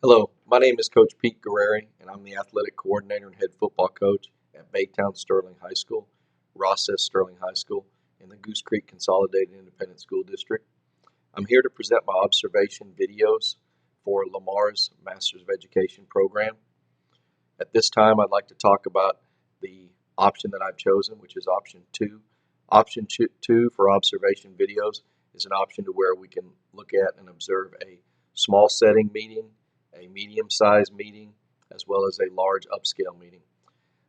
Hello, my name is Coach Pete Gareri, and I'm the athletic coordinator and head football coach at Baytown Sterling High School, Rossess Sterling High School, and the Goose Creek Consolidated Independent School District. I'm here to present my observation videos for Lamar's Masters of Education program. At this time, I'd like to talk about the option that I've chosen, which is option 2. Option 2 for observation videos is an option to where we can look at and observe a small setting meeting, a medium-sized meeting, as well as a large upscale meeting.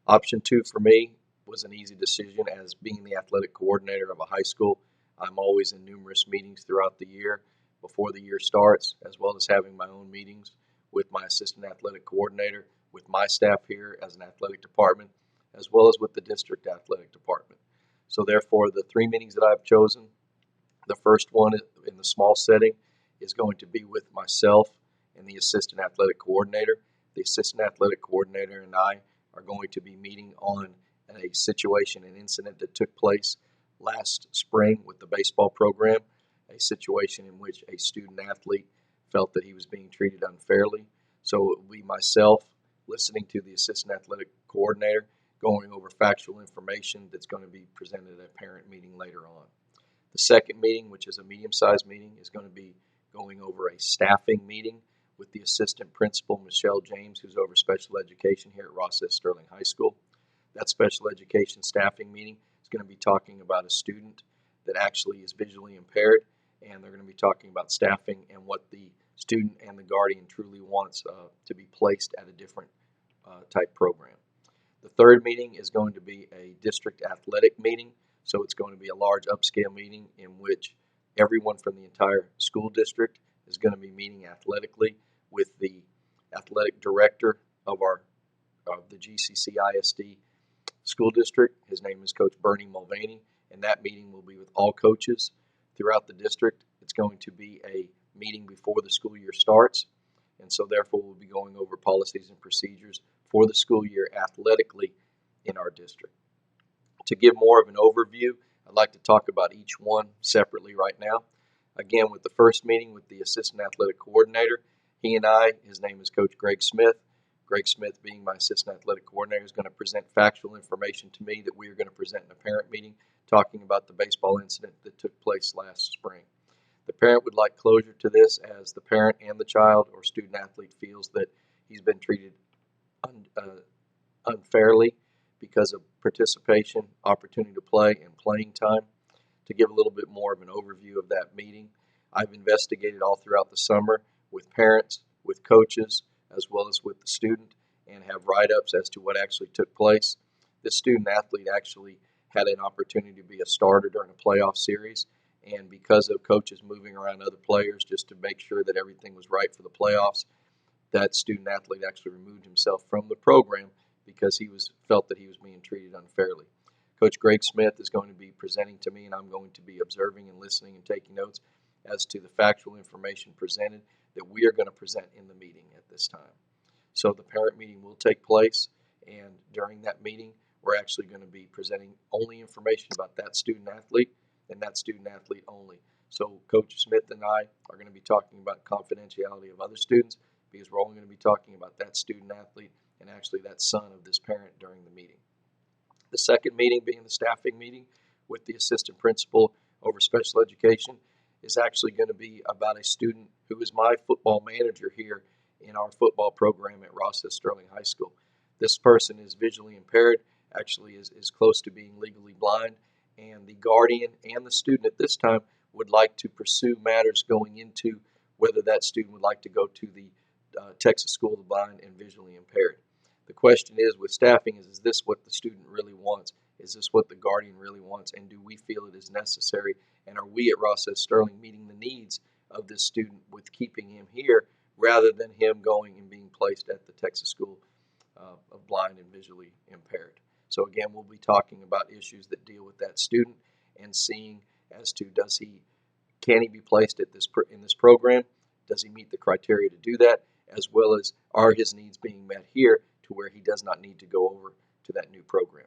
Option 2 for me was an easy decision. As being the athletic coordinator of a high school, I'm always in numerous meetings throughout the year before the year starts, as well as having my own meetings with my assistant athletic coordinator, with my staff here as an athletic department, as well as with the district athletic department. So therefore, the 3 meetings that I've chosen, the first one in the small setting is going to be with myself and the assistant athletic coordinator. The assistant athletic coordinator and I are going to be meeting on a situation, an incident that took place last spring with the baseball program, a situation in which a student athlete felt that he was being treated unfairly. So it will be myself listening to the assistant athletic coordinator, going over factual information that's going to be presented at a parent meeting later on. The second meeting, which is a medium-sized meeting, is going to be going over a staffing meeting with the assistant principal, Michelle James, who's over special education here at Rossess Sterling High School. That special education staffing meeting is going to be talking about a student that actually is visually impaired, and they're going to be talking about staffing and what the student and the guardian truly wants to be placed at a different type program. The third meeting is going to be a district athletic meeting. So it's going to be a large upscale meeting in which everyone from the entire school district is going to be meeting athletically with the athletic director of the GCC ISD school district. His name is Coach Bernie Mulvaney, and that meeting will be with all coaches throughout the district. It's going to be a meeting before the school year starts, and so therefore we'll be going over policies and procedures for the school year athletically in our district. To give more of an overview, I'd like to talk about each one separately right now. Again, with the first meeting with the assistant athletic coordinator, he and I, his name is Coach Greg Smith. Greg Smith, being my assistant athletic coordinator, is going to present factual information to me that we are going to present in a parent meeting talking about the baseball incident that took place last spring. The parent would like closure to this, as the parent and the child or student athlete feels that he's been treated unfairly because of participation, opportunity to play, and playing time. To give a little bit more of an overview of that meeting, I've investigated all throughout the summer with parents, with coaches, as well as with the student, and have write-ups as to what actually took place. This student athlete actually had an opportunity to be a starter during a playoff series, and because of coaches moving around other players just to make sure that everything was right for the playoffs, that student athlete actually removed himself from the program because he felt that he was being treated unfairly. Coach Greg Smith is going to be presenting to me, and I'm going to be observing and listening and taking notes as to the factual information presented that we are going to present in the meeting at this time. So the parent meeting will take place, and during that meeting, we're actually going to be presenting only information about that student athlete and that student athlete only. So Coach Smith and I are going to be talking about confidentiality of other students, because we're only going to be talking about that student athlete and actually that son of this parent during the meeting. The second meeting, being the staffing meeting with the assistant principal over special education, is actually going to be about a student who is my football manager here in our football program at Rossess Sterling High School. This person is visually impaired, actually is close to being legally blind, and the guardian and the student at this time would like to pursue matters going into whether that student would like to go to the Texas School of the Blind and Visually Impaired. The question is, with staffing, is this what the student really wants? Is this what the guardian really wants? And do we feel it is necessary? And are we at Rossess Sterling meeting the needs of this student with keeping him here rather than him going and being placed at the Texas School of Blind and Visually Impaired? So again, we'll be talking about issues that deal with that student and seeing as to can he be placed in this program? Does he meet the criteria to do that? As well as, are his needs being met here to where he does not need to go over to that new program?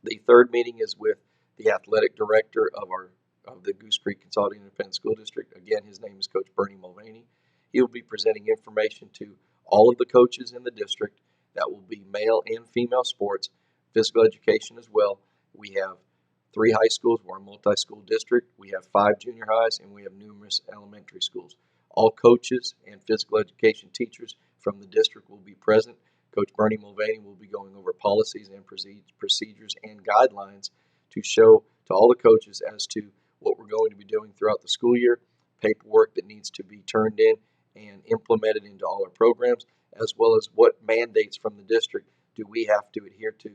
The third meeting is with the athletic director of the Goose Creek Consolidated Independent School District. Again, his name is Coach Bernie Mulvaney, He will be presenting information to all of the coaches in the district. That will be male and female sports, physical education as well. We have 3 high schools. We're a multi-school district. We have 5 junior highs, and we have numerous elementary schools. All coaches and physical education teachers from the district will be present. Coach Bernie Mulvaney will be going over policies and procedures and guidelines to show to all the coaches as to what we're going to be doing throughout the school year, paperwork that needs to be turned in and implemented into all our programs, as well as what mandates from the district do we have to adhere to,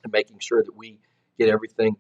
and making sure that we get everything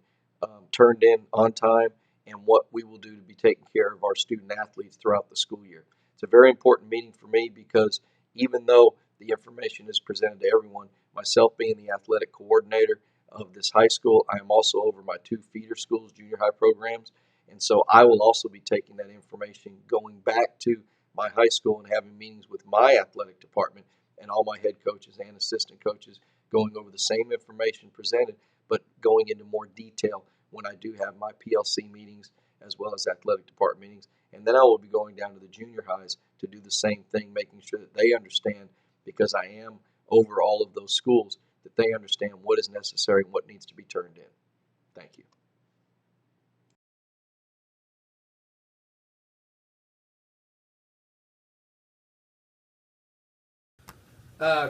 turned in on time, and what we will do to be taking care of our student athletes throughout the school year. It's a very important meeting for me because even though the information is presented to everyone, myself being the athletic coordinator of this high school, I am also over my 2 feeder schools, junior high programs, and so I will also be taking that information, going back to my high school and having meetings with my athletic department and all my head coaches and assistant coaches, going over the same information presented, but going into more detail when I do have my PLC meetings as well as athletic department meetings. And then I will be going down to the junior highs to do the same thing, making sure that they understand, because I am over all of those schools, that they understand what is necessary and what needs to be turned in. Thank you.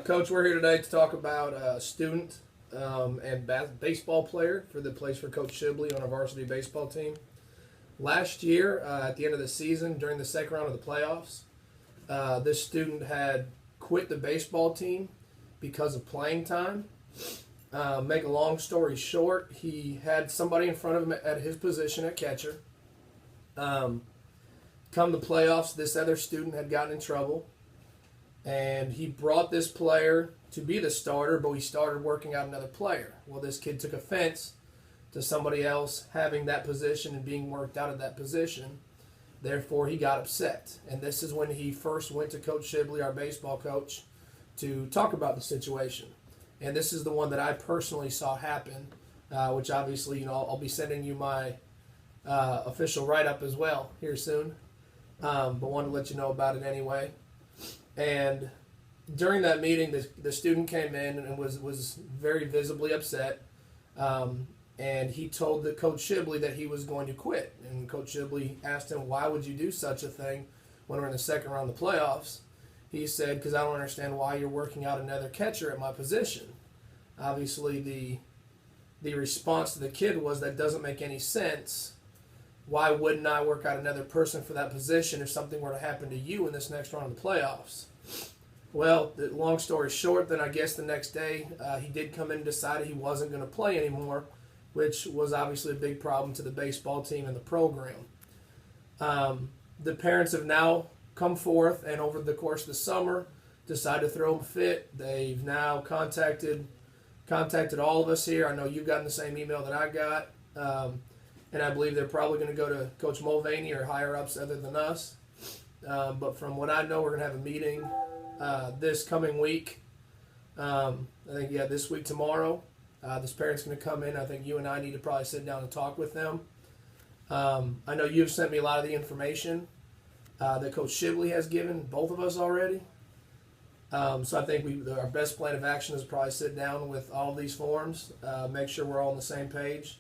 Coach, we're here today to talk about a student and baseball player that plays for Coach Shibley on our varsity baseball team. Last year, at the end of the season, during the second round of the playoffs, this student had quit the baseball team because of playing time. Make a long story short, he had somebody in front of him at his position at catcher. Come the playoffs, this other student had gotten in trouble, and he brought this player to be the starter, but we started working out another player. Well, this kid took offense to somebody else having that position and being worked out of that position. Therefore, he got upset. And this is when he first went to Coach Shibley, our baseball coach, to talk about the situation. And this is the one that I personally saw happen, which obviously, I'll be sending you my official write-up as well here soon. But wanted to let you know about it anyway. And during that meeting, the student came in and was very visibly upset. And he told the Coach Shibley that he was going to quit. And Coach Shibley asked him, why would you do such a thing when we're in the second round of the playoffs? He said, because I don't understand why you're working out another catcher at my position. Obviously, the response to the kid was, that doesn't make any sense. Why wouldn't I work out another person for that position if something were to happen to you in this next round of the playoffs? Well, long story short, then I guess the next day he did come in and decided he wasn't going to play anymore, which was obviously a big problem to the baseball team and the program. The parents have now come forth and over the course of the summer decided to throw him a fit. They've now contacted all of us here. I know you've gotten the same email that I got. And I believe they're probably going to go to Coach Mulvaney or higher-ups other than us. But from what I know, we're going to have a meeting this coming week. I think, this week tomorrow. This parent's going to come in. I think you and I need to probably sit down and talk with them. I know you've sent me a lot of the information that Coach Shibley has given both of us already. So I think our best plan of action is probably sit down with all of these forms, make sure we're all on the same page.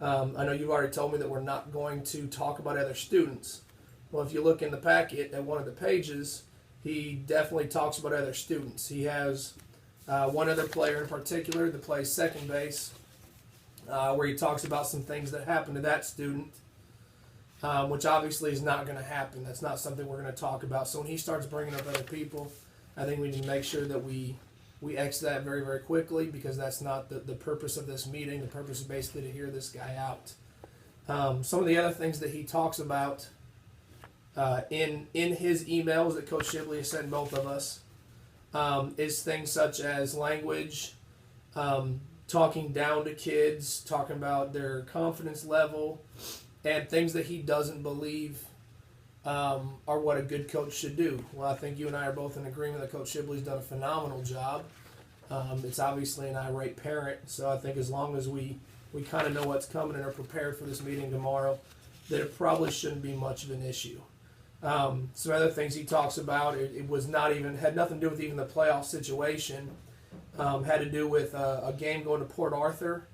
I know you've already told me that we're not going to talk about other students. Well, if you look in the packet at one of the pages, he definitely talks about other students. He has one other player in particular that plays second base, where he talks about some things that happened to that student, which obviously is not going to happen. That's not something we're going to talk about. So when he starts bringing up other people, I think we need to make sure that we exit that very, very quickly, because that's not the purpose of this meeting. The purpose is basically to hear this guy out. Some of the other things that he talks about in his emails that Coach Shibley has sent both of us is things such as language, talking down to kids, talking about their confidence level, and things that he doesn't believe are what a good coach should do. Well, I think you and I are both in agreement that Coach Shibley's done a phenomenal job. It's obviously an irate parent, so I think as long as we kind of know what's coming and are prepared for this meeting tomorrow, that it probably shouldn't be much of an issue. Some other things he talks about, it was not even, had nothing to do with even the playoff situation. Had to do with a game going to Port Arthur,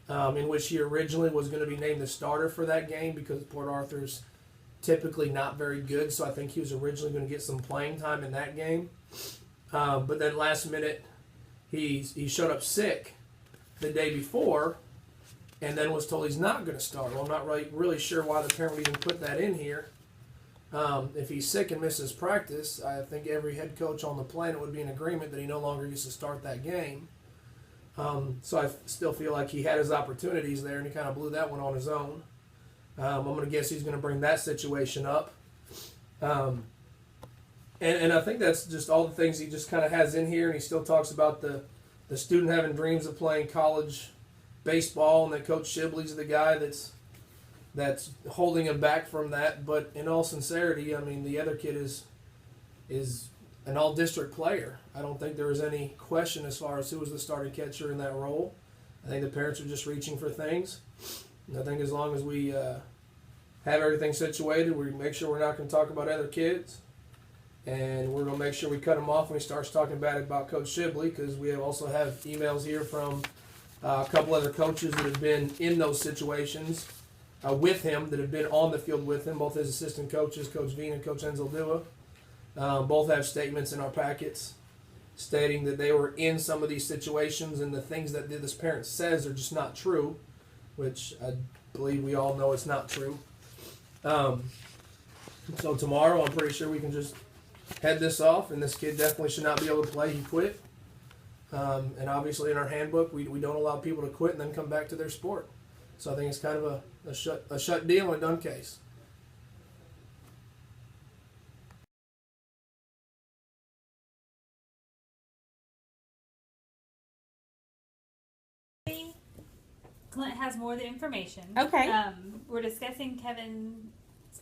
in which he originally was going to be named the starter for that game because Port Arthur's typically not very good. So I think he was originally going to get some playing time in that game. But then last minute, he showed up sick the day before, and then was told he's not going to start. Well, I'm not really sure why the parent would even put that in here. If he's sick and misses practice, I think every head coach on the planet would be in agreement that he no longer gets to start that game. So I still feel like he had his opportunities there, and he kind of blew that one on his own. I'm going to guess he's going to bring that situation up. And I think that's just all the things he just kind of has in here, and he still talks about the student having dreams of playing college baseball, and that Coach Shibley's the guy that's holding him back from that. But in all sincerity, I mean, the other kid is an all-district player. I don't think there was any question as far as who was the starting catcher in that role. I think the parents are just reaching for things. And I think as long as we have everything situated, we make sure we're not going to talk about other kids. And we're going to make sure we cut them off when he starts talking bad about Coach Shibley, because we also have emails here from a couple other coaches that have been in those situations with him, that have been on the field with him, both his assistant coaches, Coach Veen and Coach Enzaldua. Both have statements in our packets stating that they were in some of these situations, and the things that this parent says are just not true, which I believe we all know it's not true. So tomorrow, I'm pretty sure we can just head this off, and this kid definitely should not be able to play. He quit. And obviously in our handbook, we don't allow people to quit and then come back to their sport. So I think it's kind of a shut deal and a done case. Clint has more of the information. Okay. We're discussing Kevin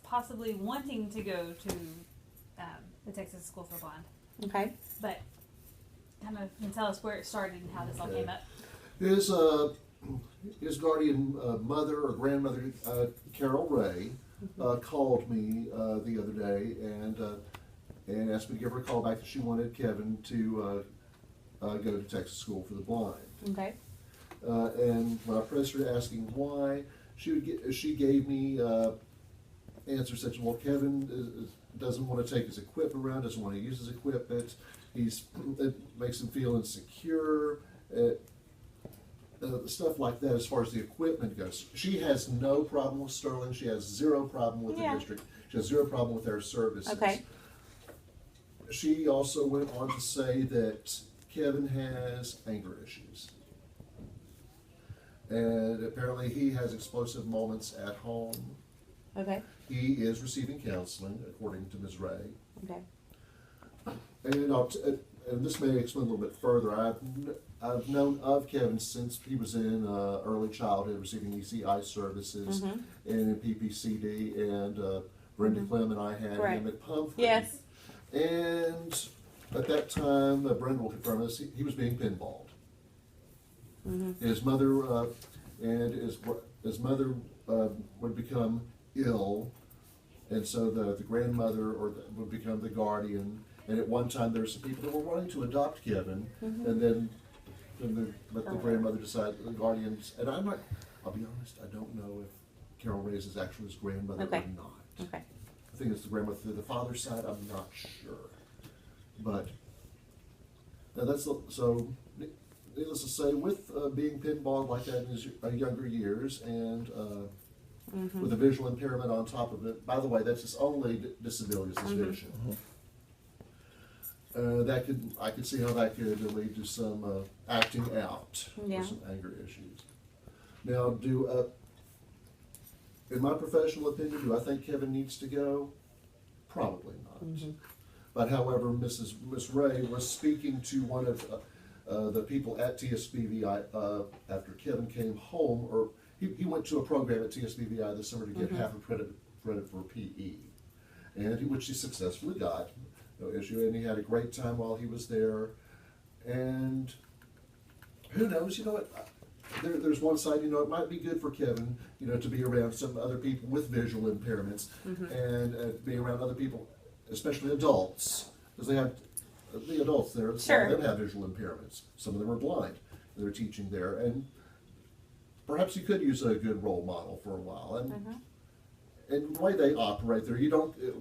possibly wanting to go to the Texas School for Blind. Okay. But kind of can tell us where it started and how this all came up. His guardian mother or grandmother, Carol Ray, called me the other day and asked me to give her a call back that she wanted Kevin to go to Texas School for the Blind. Okay. And when I pressed her asking why, she gave me answers such as, well, Kevin doesn't want to take his equipment around, doesn't want to use his equipment, it makes him feel insecure, stuff like that as far as the equipment goes. She has no problem with Sterling, she has zero problem with the district, she has zero problem with their services. Okay. She also went on to say that Kevin has anger issues. And apparently he has explosive moments at home. Okay. He is receiving counseling, according to Ms. Ray. Okay. And this may explain a little bit further. I've known of Kevin since he was in early childhood, receiving ECI services and in PPCD. And Brenda Clem and I had him at Pumphrey. Yes. And at that time, Brenda will confirm this, he was being pinballed. His mother his mother would become ill, and so the grandmother would become the guardian. And at one time, there were some people that were wanting to adopt Kevin, and then the grandmother decided the guardians. And I'll be honest, I don't know if Carol Ray's is actually his grandmother or not. Okay. I think it's the grandmother through the father's side. I'm not sure, but that's so. Needless to say, with being pinballed like that in his younger years, and with a visual impairment on top of it. By the way, that's his only disability is his vision. I could see how that could lead to some acting out or some anger issues. Now, in my professional opinion, do I think Kevin needs to go? Probably not. But however, Miss Ray was speaking to one of the people at TSBVI after Kevin came home, or he went to a program at TSBVI this summer to get half a credit for PE, and which he successfully got, no issue, and he had a great time while he was there. And who knows, you know what, there's one side, it might be good for Kevin, to be around some other people with visual impairments and be around other people, especially adults, because they have the adults there. Some of them have visual impairments. Some of them are blind. They're teaching there, and perhaps you could use a good role model for a while. And the way they operate there,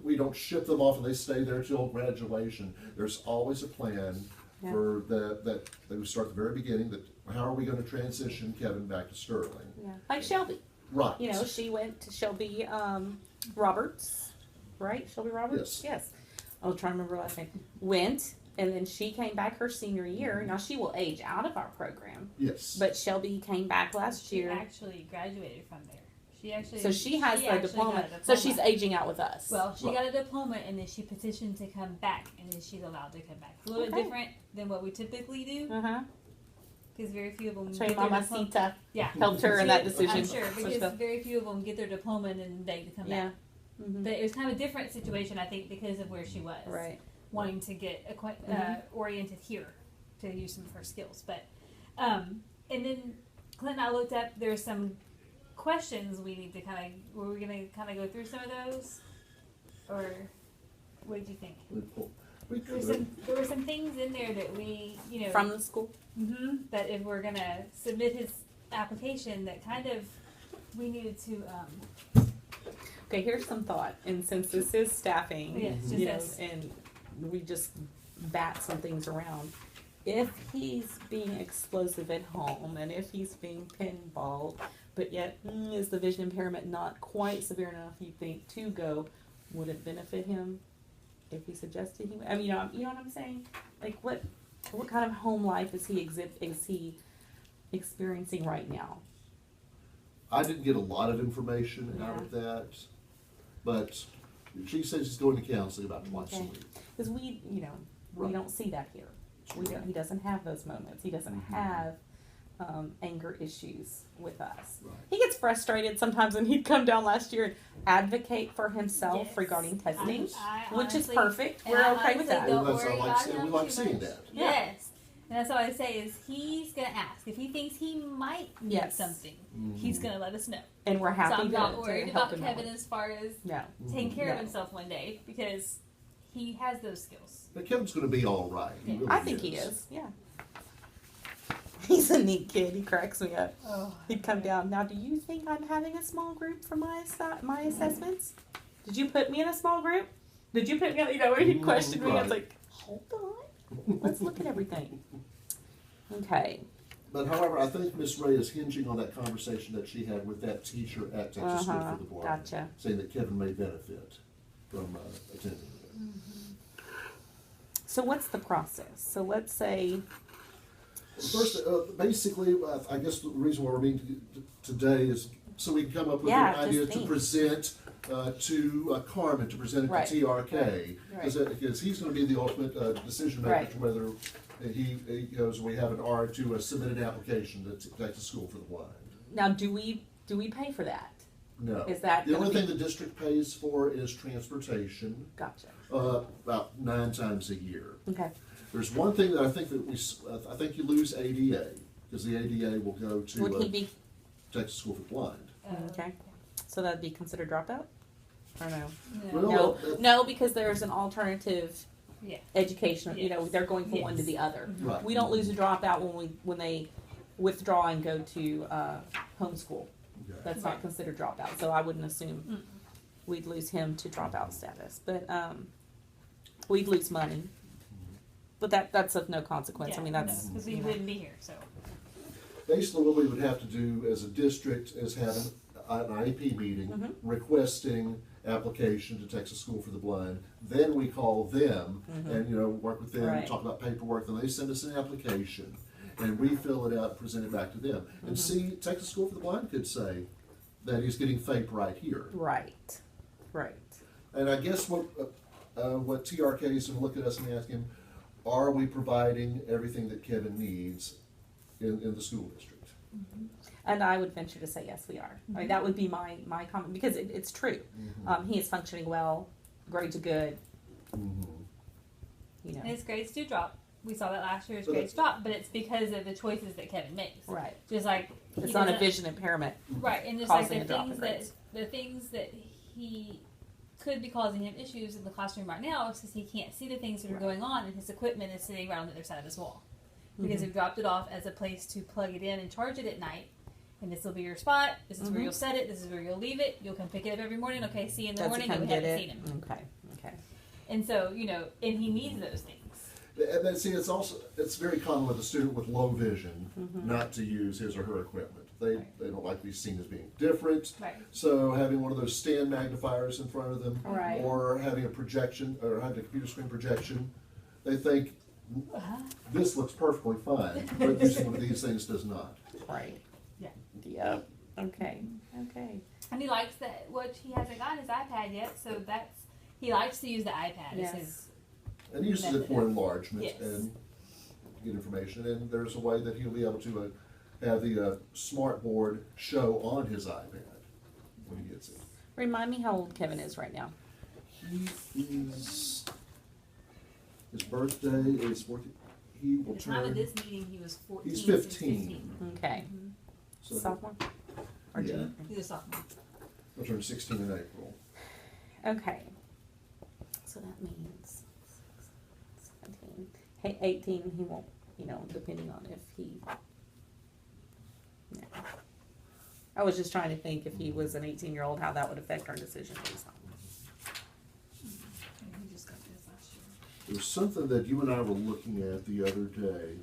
we don't ship them off and they stay there till graduation. There's always a plan for that we start at the very beginning. That how are we going to transition Kevin back to Sterling? Yeah, like Shelby. Right. She went to Shelby Roberts, right? Shelby Roberts. Yes. I'll try to remember her last name. Went. And then she came back her senior year. Now she will age out of our program. Yes. But Shelby came back last year. She actually graduated from there. So she has the diploma. So she's aging out with us. Well, she got a diploma and then she petitioned to come back, and then she's allowed to come back. A little bit different than what we typically do. Because very few of them get their diploma. Helped her in that decision. I'm sure, because very few of them get their diploma and then they come back. But it was kind of a different situation, I think, because of where she was. Right. Wanting to get oriented here to use some of her skills. But, and then Clint and I looked up, there's some questions we need to were we going to kind of go through some of those? Or what did you think? There were some things in there that we, from the school? That if we're going to submit his application, that kind of we needed to, okay, here's some thought. And since this is staffing, and we just bat some things around. If he's being explosive at home and if he's being pinballed, but yet is the vision impairment not quite severe enough, you think, to go, would it benefit him if we suggested he? I mean, you know what I'm saying? Like, what kind of home life is he experiencing right now? I didn't get a lot of information out of that, but she says she's going to counseling about twice a week. Because we don't see that here. He doesn't have those moments. He doesn't have anger issues with us. Right. He gets frustrated sometimes, and he'd come down last year and advocate for himself regarding testing, which is perfect. We're okay with that. We like seeing that. Yes. And that's all I say is he's going to ask. If he thinks he might need something, he's going to let us know. And we're happy so I'm not worried about him Kevin as far as taking care of himself one day, because he has those skills. But Kevin's going to be all right. Yeah. Really I think he is, He's a neat kid. He cracks me up. Oh, He'd come down. Now, do you think I'm having a small group for my assessments? Did you put me in a small group? Did you put me on, where he questioned me? I was like, hold on. Let's look at everything. Okay. But however, I think Miss Ray is hinging on that conversation that she had with that teacher at Texas School for the Blind, gotcha. saying that Kevin may benefit from attending there. So what's the process? So let's say... First, basically, I guess the reason why we're meeting today is so we can come up with an idea to present to Carmen, to present it to TRK, because he's going to be the ultimate decision maker to whether he goes. We have an R to submit an application to Texas School for the Blind. Now, do we pay for that? No. Is that the only thing the district pays for is transportation? Gotcha. About 9 times a year. Okay. There's one thing that I think I think you lose ADA, because the ADA will go to Would he be Texas School for the Blind. okay? So that'd be considered dropout, or no? Well, No, because there's an alternative education. Yes. They're going from one to the other. Right. We don't lose a dropout when they withdraw and go to homeschool. Okay. That's not considered dropout. So I wouldn't assume we'd lose him to dropout status, but we'd lose money. But that's of no consequence. I mean, that's because we wouldn't be here. So Basically, what we would have to do as a district is have an IEP meeting requesting application to Texas School for the Blind. Then we call them and work with them, talk about paperwork. Then they send us an application, and we fill it out and present it back to them. And see, Texas School for the Blind could say that he's getting FAPE right here. right. And I guess what TRK is going to look at us and ask him, are we providing everything that Kevin needs in the school district? And I would venture to say yes, we are. I mean, that would be my comment, because it's true. He is functioning well. Grades are good. and his grades do drop. We saw that last year. His grades drop, but it's because of the choices that Kevin makes. Right. Just like It's not a vision impairment. Right, and just like Causing a drop in grades. the things that he could be causing him issues in the classroom right now is because he can't see the things that are going on, and his equipment is sitting right on the other side of his wall because we've dropped it off as a place to plug it in and charge it at night. And this will be your spot. This is where you'll set it. This is where you'll leave it. You'll come pick it up every morning. Okay, see you in the morning. You haven't seen him. Okay. And so, and he needs those things. And then see, it's very common with a student with low vision not to use his or her equipment. They don't like to be seen as being different. Right. So having one of those stand magnifiers in front of them, Right. or having a projection, or having a computer screen projection, they think this looks perfectly fine, but using one of these things does not. Right. Yeah. Yep. Okay. And he likes that. What he hasn't gotten his iPad yet, so he likes to use the iPad as his. And he uses it for enlargement Yes. and get information. And there's a way that he'll be able to have the smart board show on his iPad when he gets it. Remind me how old Kevin is right now. His birthday is 14. He will At the time of turn. this meeting, he was 14. He's so 15. Okay. So Sophomore? Or Yeah. junior? He's a sophomore. he'll turn 16 in April. Okay. So that means 17. Hey, 18, he won't, depending on if he. Yeah. I was just trying to think if he was an 18-year-old, how that would affect our decision based on. And he just got this last year. There's something that you and I were looking at the other day.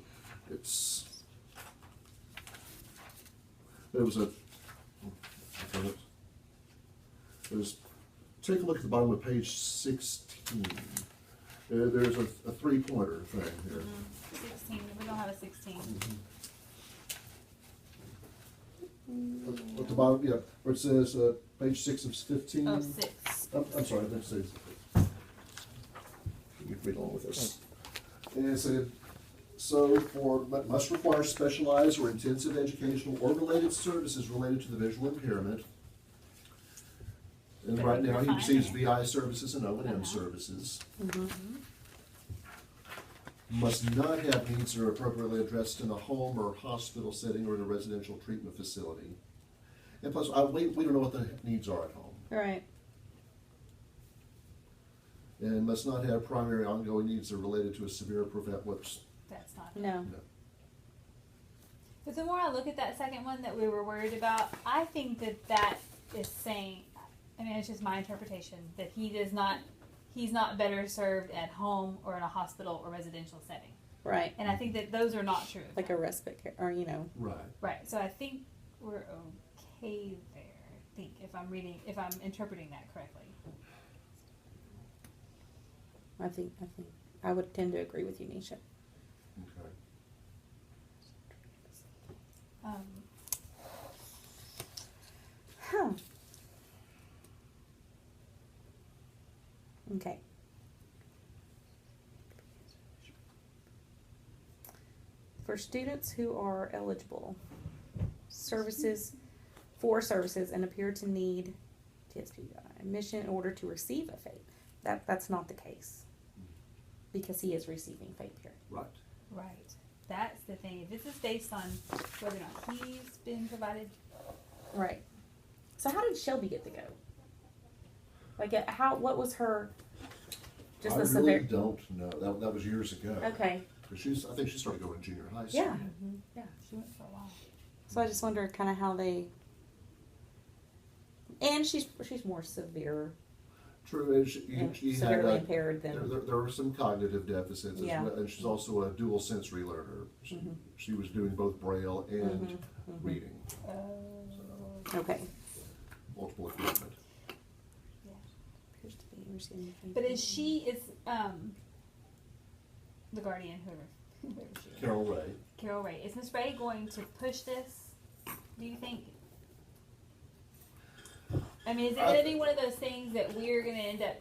Take a look at the bottom of page 16. There's a three-pointer thing here. 16. We don't have a 16. At the bottom, yeah, where it says page 6 of 15. Oh, 6. I'm sorry, let's see. You can read along with this. And it said, must require specialized or intensive educational or related services related to the visual impairment. And right now, he receives VI services and O&M services. Must not have needs that are appropriately addressed in a home or hospital setting or in a residential treatment facility. And plus, we don't know what the needs are at home. Right. And must not have primary ongoing needs that are related to a severe That's not. No. But the more I look at that second one that we were worried about, I think that is saying, it's just my interpretation, that he's not better served at home or in a hospital or residential setting. Right. And I think that those are not true. Like a respite care, or Right. Right. So I think we're okay there. I think if I'm interpreting that correctly. I think I would tend to agree with you, Nisha. Okay. Okay. For students who are eligible, services and appear to need TSP admission in order to receive a FAPE. That's not the case, because he is receiving FAPE here. Right. Right. That's the thing. If this is based on whether or not he's been provided. Right. So how did Shelby get to go? Like, what was her, just the I severe? really don't know. That was years ago. Okay. 'Cause I think she started going to junior high school. Yeah. Yeah. She went for a while. So I just wonder kind of how they, and she's more severe True, and and she had severely impaired than. there were some cognitive deficits Yeah. as well, and she's also a dual sensory learner. She was doing both Braille and reading, Okay. multiple equipment. Appears to be receiving. But is the guardian, whoever she is, Carol Ray. Carol Ray, is Miss Ray going to push this, do you think? Is it going to be one of those things that we're going to end up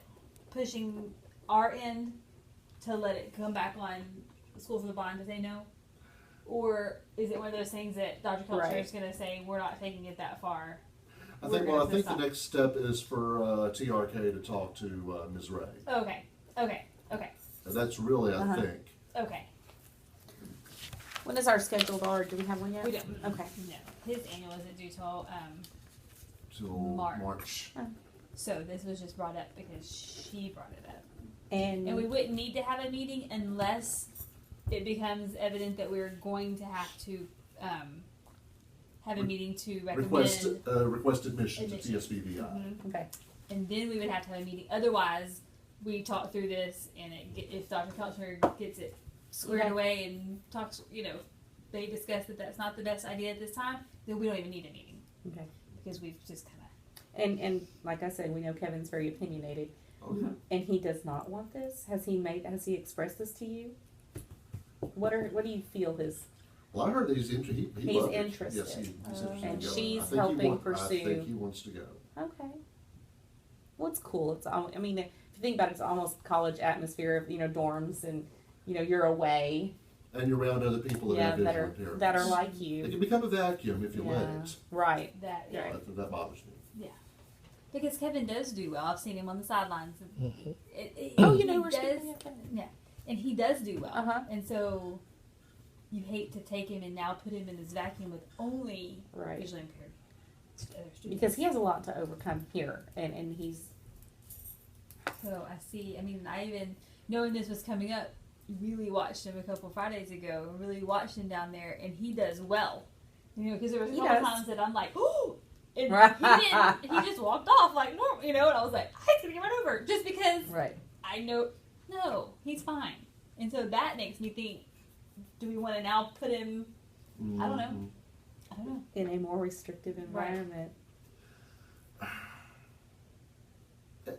pushing our end to let it come back on School for the Blind to say no? Or is it one of those things that Dr. Culture is going to say, we're not taking it that far? I think the next step is for TRK to talk to Ms. Ray. Okay. And that's really, I think. Okay. When is our scheduled, or do we have one yet? We don't. Okay. No, his annual isn't due till Till March. March. so this was just brought up because she brought it up. And And we wouldn't need to have a meeting unless it becomes evident that we're going to have to have a meeting to recommend. Request admission to Admission. TSBVI. Mhm. okay. And then we would have to have a meeting. Otherwise, we talk through this, and if Dr. Kelchner gets it squared Okay. away and talks, they discuss that that's not the best idea at this time, then we don't even need a meeting Okay. because we've just kind of. And like I said, we know Kevin's very opinionated, Oh, yeah. and he does not want this. Has he expressed this to you? What do you feel his? Well, I heard that he's interested. He's He's interested. Yes, he's interested. And in going. she's I think he helping I pursue- think he wants to go. Okay. Well, it's cool. I mean, if you think about it, it's almost college atmosphere of dorms, and you're away. And you're around other people that Yeah, have that visual are impairments. that are like It you. can become a vacuum if you let Yeah. it. Right. That, yeah. That bothers me. Because Kevin does do well. I've seen him on the sidelines. Oh, he we're does, speaking of Kevin. yeah, and he does do well. Uh-huh. And so you hate to take him and now put him in this vacuum with only Right. visually impaired other students. Because he has a lot to overcome here, and he's So I see. I mean, I even knowing this was coming up, really watched him a couple Fridays ago. And really watched him down there, and he does well. Because there was a He couple does. times that I'm like, oh. And Right. he didn't. He just walked off like normal, and I was like, I gonna get run over just because right. I know. No, he's fine, and so that makes me think: do we want to now put him? I don't know. Mhm. I don't know. In a more restrictive environment. But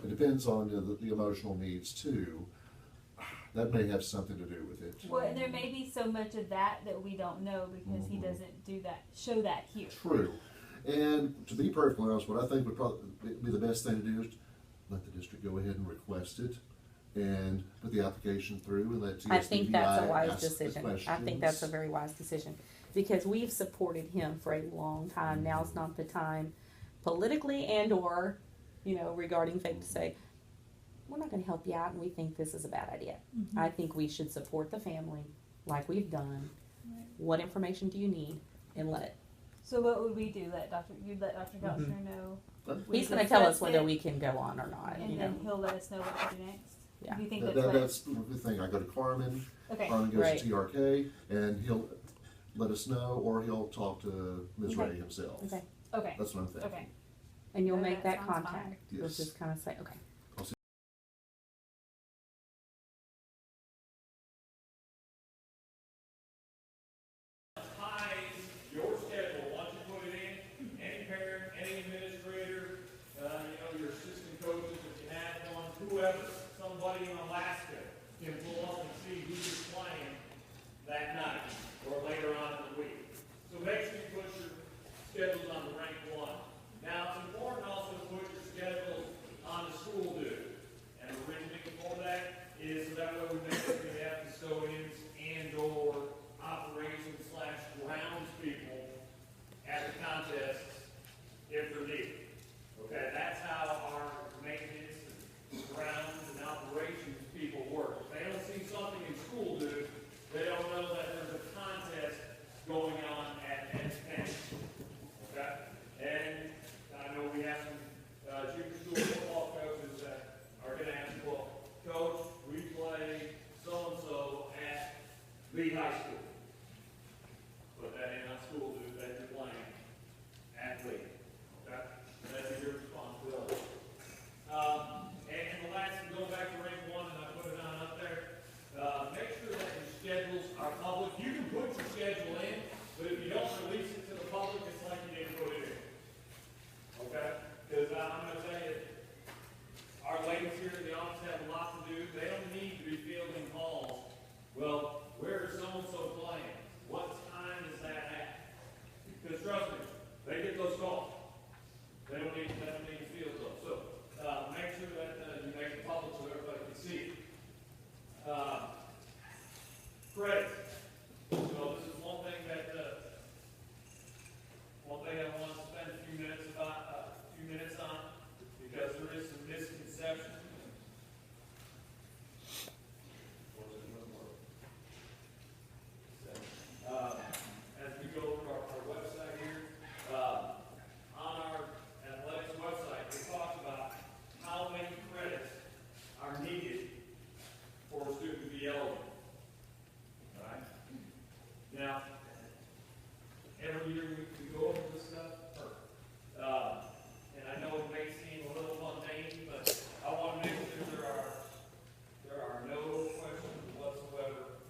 it depends on the emotional needs too. That may have something to do with it. Well, and there may be so much of that we don't know because he Mhm. doesn't show that here. True. And to be perfectly honest, what I think would probably be the best thing to do is let the district go ahead and request it and put the application through and let TSBVI I think that's a wise ask the decision. I think questions. that's a very wise decision because we've supported him for a long time. Now's not the time, politically or regarding faith, to say we're not going to help you out and we think this is a bad idea. Mm-hmm. I think we should support the family like we've done. Right. What information do you need, and let it. So what would we do? You'd let Dr. Mm-hmm. Kelchner know, But He's going to tell us discuss whether it, we can go on or not. and then he'll let us know what to do next. Yeah. Do you think that, that's what? that's the thing. I go to Carmen. Okay. Carmen goes Right. to TRK, and he'll let us know, or he'll talk to Ms. Okay. Ray himself. Okay. Okay. That's what I'm thinking. Okay. And you'll Yeah, make that that sounds contact. fine. You'll Yes. just kind of say, okay. Ties your schedule, once you put it in, any parent, any administrator, your assistant coaches, if you have one, whoever, somebody in Alaska can pull up and see who's playing that night or later on in the week. So make sure you put your schedules on the rank one. Now, it's important also to put your schedules on the school due. And the reason for that is so that way we make sure we have custodians and/or operations / grounds people at the contests if they're needed. Okay, that's how our maintenance and grounds and operations people work. If they don't see something in school do, they don't know that there's a contest going on at Penn. Okay? And I know we have some junior school football coaches that are going to ask, well, Coach, we play so-and-so at Lee High School. Put that in our school, dude, that you're playing at Lee. Okay? That's your responsibility. And the last, going back to rank one, and I put it on up there, make sure that your schedules are public. You can put your schedule in, but if you don't release it to the Now, every year we go over this stuff, and I know it may seem a little mundane, but I want to make sure there are no questions whatsoever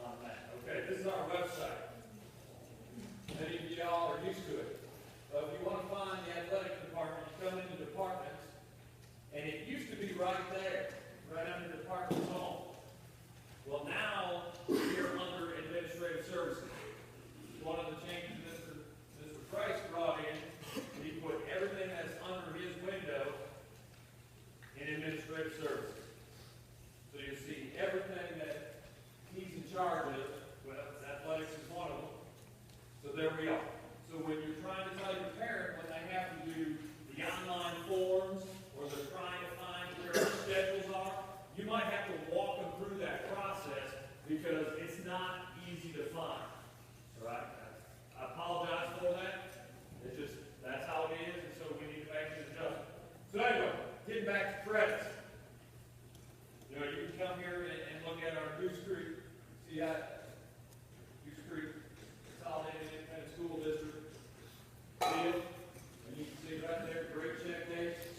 on that. Okay, this is our website. Many of y'all are used to it. But if you want to find the athletic department, you come into departments, and it used to be right there, right under department's home. Well, now we're under administrative services. One of the changes Mr. Price brought in, he put everything that's under his window in administrative services. So you see everything that he's in charge of. Well, athletics is one of them. So there we are. So when you're trying to tell your parent when they have to do the online forms, or they're trying to find where their schedules are, you might have to walk them through that process because it's not easy to find. All right? I apologize for that. It's just, that's how it is, and so we need to make an adjustment. So anyway, getting back to credits. You know, you can come here and look at our Goose Creek, see that Goose Creek Consolidated Independent School District deal, and you can see right there, great check dates.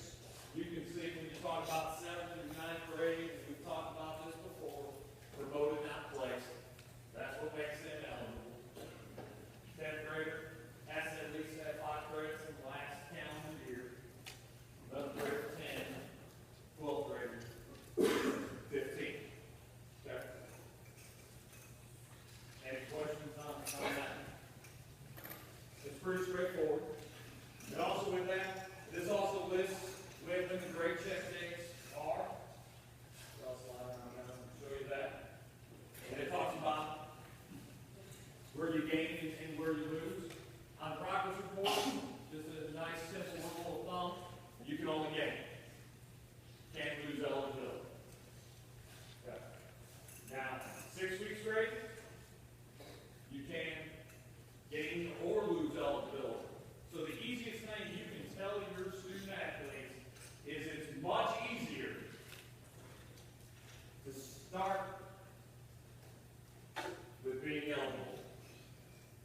You can see when you talk about 7th through 9th grade, and we've talked about this before, promoted, not placed. That's what makes them eligible. 10th grader has to at least have 5 credits in the last calendar year. 11th grader 10, 12th grader 15. Okay. Any questions on that? It's pretty straightforward. And also with that, this also lists when the grade check dates are. I'll slide around and show you that. And it talks about where you gain and where you lose. On progress report, just a nice simple rule of thumb, you can only gain. Can't lose eligibility. Okay. Now, 6 weeks grade, you can gain or lose eligibility. So the easiest thing you can tell your student athletes is it's much easier to start with being eligible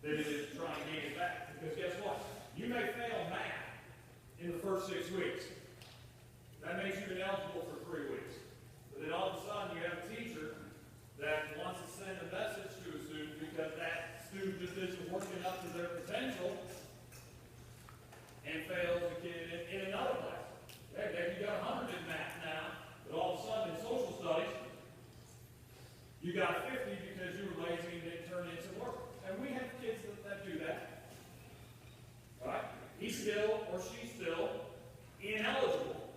than it is to try and gain it back. Because guess what? You may fail math in the first 6 weeks. That makes you ineligible for 3 weeks. But then all of a sudden you have a teacher that wants to send a message to a student because that student just isn't working up to their potential and fails the kid in another class. Hey, maybe you got 100 in math now, but all of a sudden in social studies, you got 50 because you were lazy and didn't turn in some work. And we have kids that do that. Right? He's still or she's still ineligible.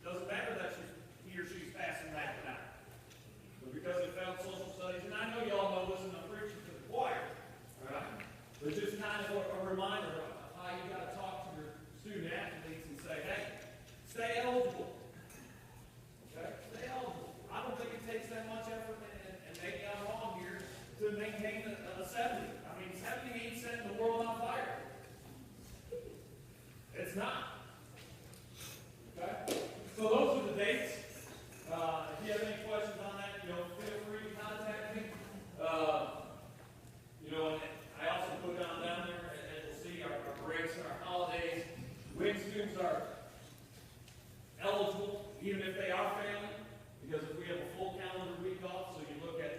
Doesn't matter that he or she's passing math or not. But because they failed social studies, and I know y'all know this, and I'm preaching to the choir, right? But just kind of a reminder of how you got to talk to your student athletes and say, hey, stay eligible. Okay? Stay eligible. I don't think it takes that much effort, and maybe I'm wrong here, to maintain a 70. I mean, 70 ain't setting the world on fire. It's not. Okay? So those are the dates. If you have any questions on that, feel free to contact me. And I also put down there, as you'll see, our breaks and our holidays, when students are eligible, even if they are failing, because if we have a full calendar week off, so you look at,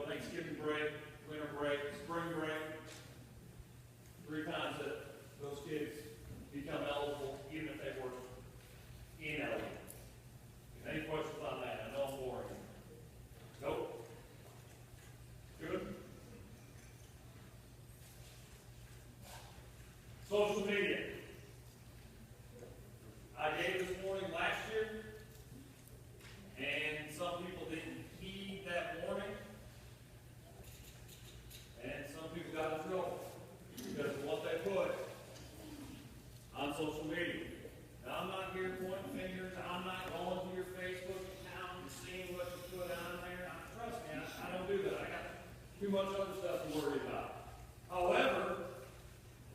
Thanksgiving break, winter break, spring break, 3 times that those kids become eligible, even if they were ineligible. Any questions on that? I know I'm boring. Nope. Good. Social media. I gave this warning last year, and some people didn't heed that warning, and some people got in trouble because of what they put on social media. Now, I'm not here pointing fingers. I'm not going to your Facebook account and seeing what you put on there. Trust me, I don't do that. I got too much other stuff to worry about. However,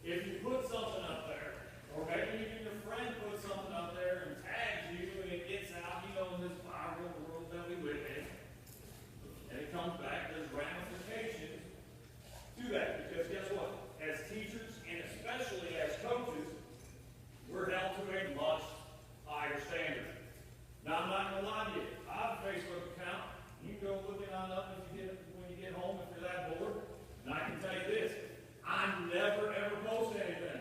if you put something up there, or maybe even your friend puts something up there and tags you and it gets out, in this viral world that we live in, comes back, there's ramifications to that. Because guess what? As teachers, and especially as coaches, we're held to a much higher standard. Now, I'm not going to lie to you. I have a Facebook account. You can go look it on up when you get home if you're that bored. And I can tell you this, I never ever post anything.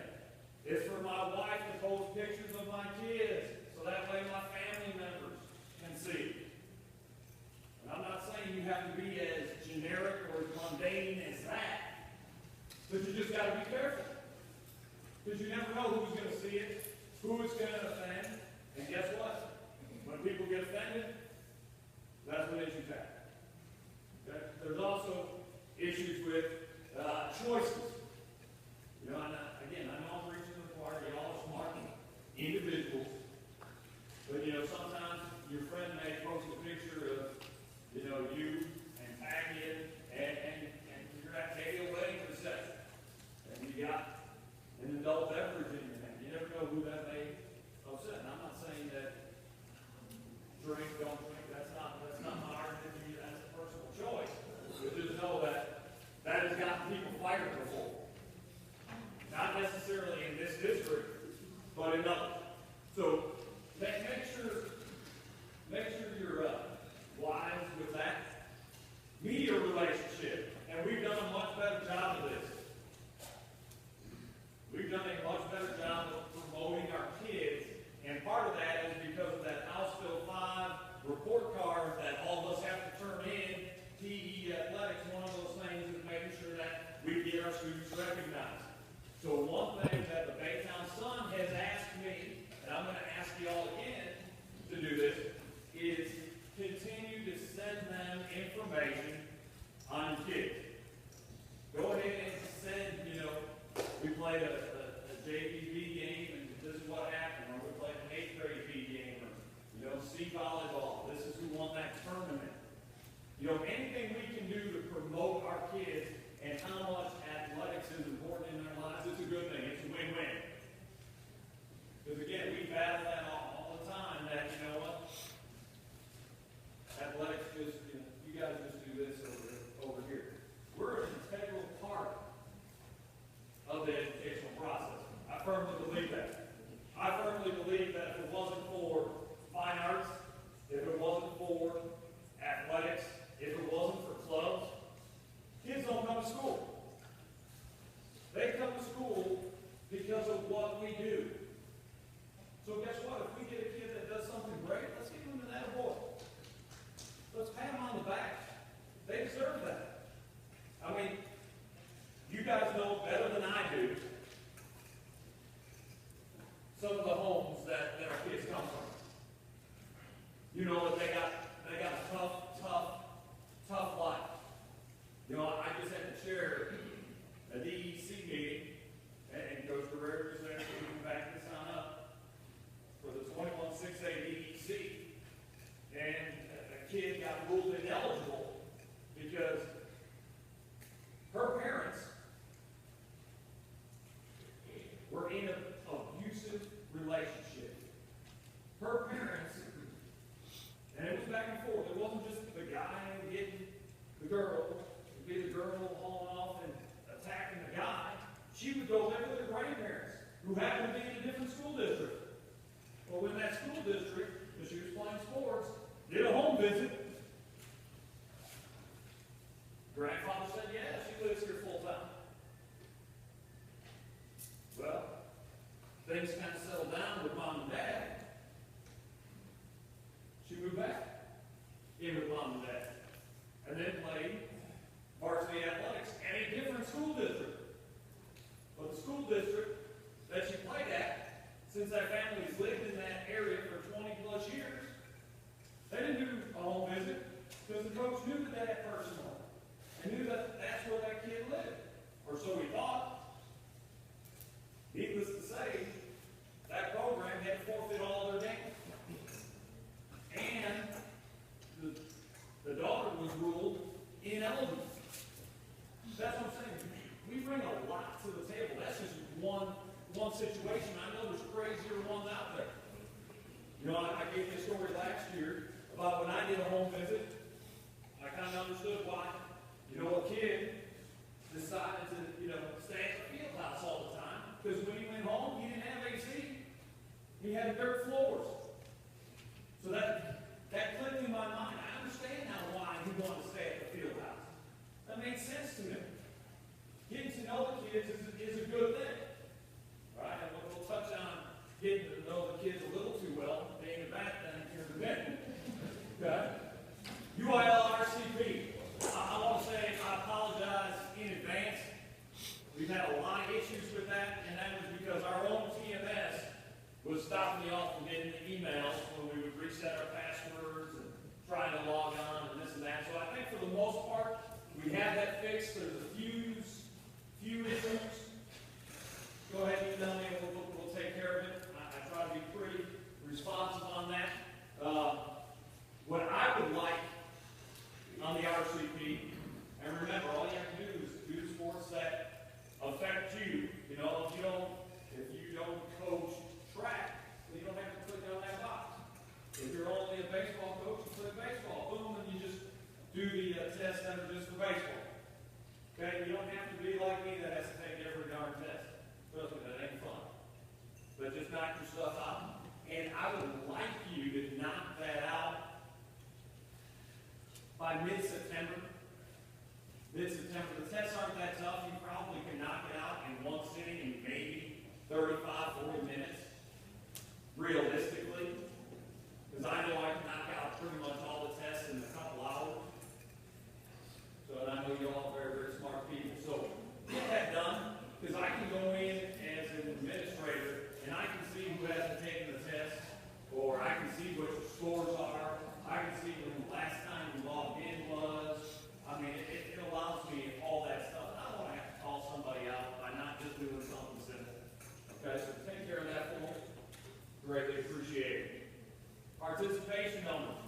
It's for my wife to post pictures of my kids, so that way my family members can see. And I'm not saying you have to be as generic or as mundane as that, but you just got to be careful. Because you never know who's going to see it, who it's going to offend, and guess what? When people get offended, that's when issues happen. Okay? There's also issues with choices. You know, again, I know I'm preaching to the choir. Y'all are smart individuals, but you know, sometimes your friend may post a picture of, you know, you and tag you, and you're at a wedding reception, and you got an adult beverage in your hand. You never know who that may upset. And I'm not saying that drink, don't drink. That's not my argument to you. That's a personal choice. But just know that has gotten people fired before. Not necessarily in this district, but in others. So make sure you're wise with that. Media relationship, and we've done a much better job of this. We've done a much better job of promoting our kids, and part of that is because of that House Bill 5 report card that all of us have to turn in. PE athletics, one of those things is making sure that we get our students recognized. So one thing that the Baytown Sun has asked me, and I'm going to ask you all again to do this, is continue to send them information on your kids. Go ahead and send, you know, we played a JVB game and this is what happened, or we played an 8th grade B game, or, you know, C volleyball, this is who won that tournament. You know, anything we can do to promote our kids and how much athletics is important in their lives, it's a good thing. It's a win-win. Because again, we battle that all the time, that, you know what, athletics just, you know, you guys just do this over here. We're an integral part of the educational process. I firmly believe that. I firmly believe that if it wasn't for fine arts, if it wasn't for athletics, if it wasn't for clubs, kids don't come to school. They come to school because of what we do. So guess what? If we get a kid that does something great, let's give them an attaboy. Let's pat them on the back. They deserve that. I mean, you guys know better than I do some of the homes that our kids come from. You know that they got a tough life. You know, I just had to share a DEC meeting, and Coach Gareri was there, so we can back this on up, for the 21-6A DEC. And a kid got ruled ineligible because her parents were in an abusive relationship. Her parents, and it was back and forth. It wasn't just the guy getting the girl. It'd be the girl hauling off and attacking the guy. She would go there with her grandparents, who happened to be in a different school district. Well, when that school district, when she was playing sports, did a home visit, grandfather said, yeah, she lives here full time. Well, things kind of settled down with mom and dad. She moved back in with mom and dad, and then played varsity athletics in a different school district. But the school district that she played at, since that family's lived in that area for 20 plus years, they didn't do a home visit because the coach knew the dad personally and knew that that's where that kid lived, or so he thought. Needless to say, that program had to forfeit all their games. And the daughter was ruled ineligible. That's what I'm saying. We bring a lot to the table. That's just one situation. I know there's crazier ones out there. You know, I gave you a story last year about when I did a home visit. I kind of understood why we have that fixed. There's a few issues. Go ahead and email me and we'll take care of it. I try to be pretty responsive on that. What I would like on the RCP, and remember, all you have to do is do sports that affect you. You know, if you don't coach track, you don't have to click on that box. If you're only a baseball coach, you click baseball. Boom, and you just do the tests that are just for baseball. Okay, you don't have to be like me that has to take every darn test. Trust me, that ain't fun. But just knock your stuff out. And I would like you to knock that out by mid-September. Mid-September. The tests aren't that tough. You probably can knock it out in one sitting in maybe 35, 40 minutes. Realistically. Because I know I can knock out pretty much all the tests in a couple hours. So and I know you're all very, very smart people. So get that done. Because I can go in as an administrator and I can see who hasn't taken the test. Or I can see what your scores are. I can see when the last time you logged in was. I mean, it allows me all that stuff. I don't want to have to call somebody out by not just doing something simple. Okay, so take care of that for me. Greatly appreciated. Participation numbers.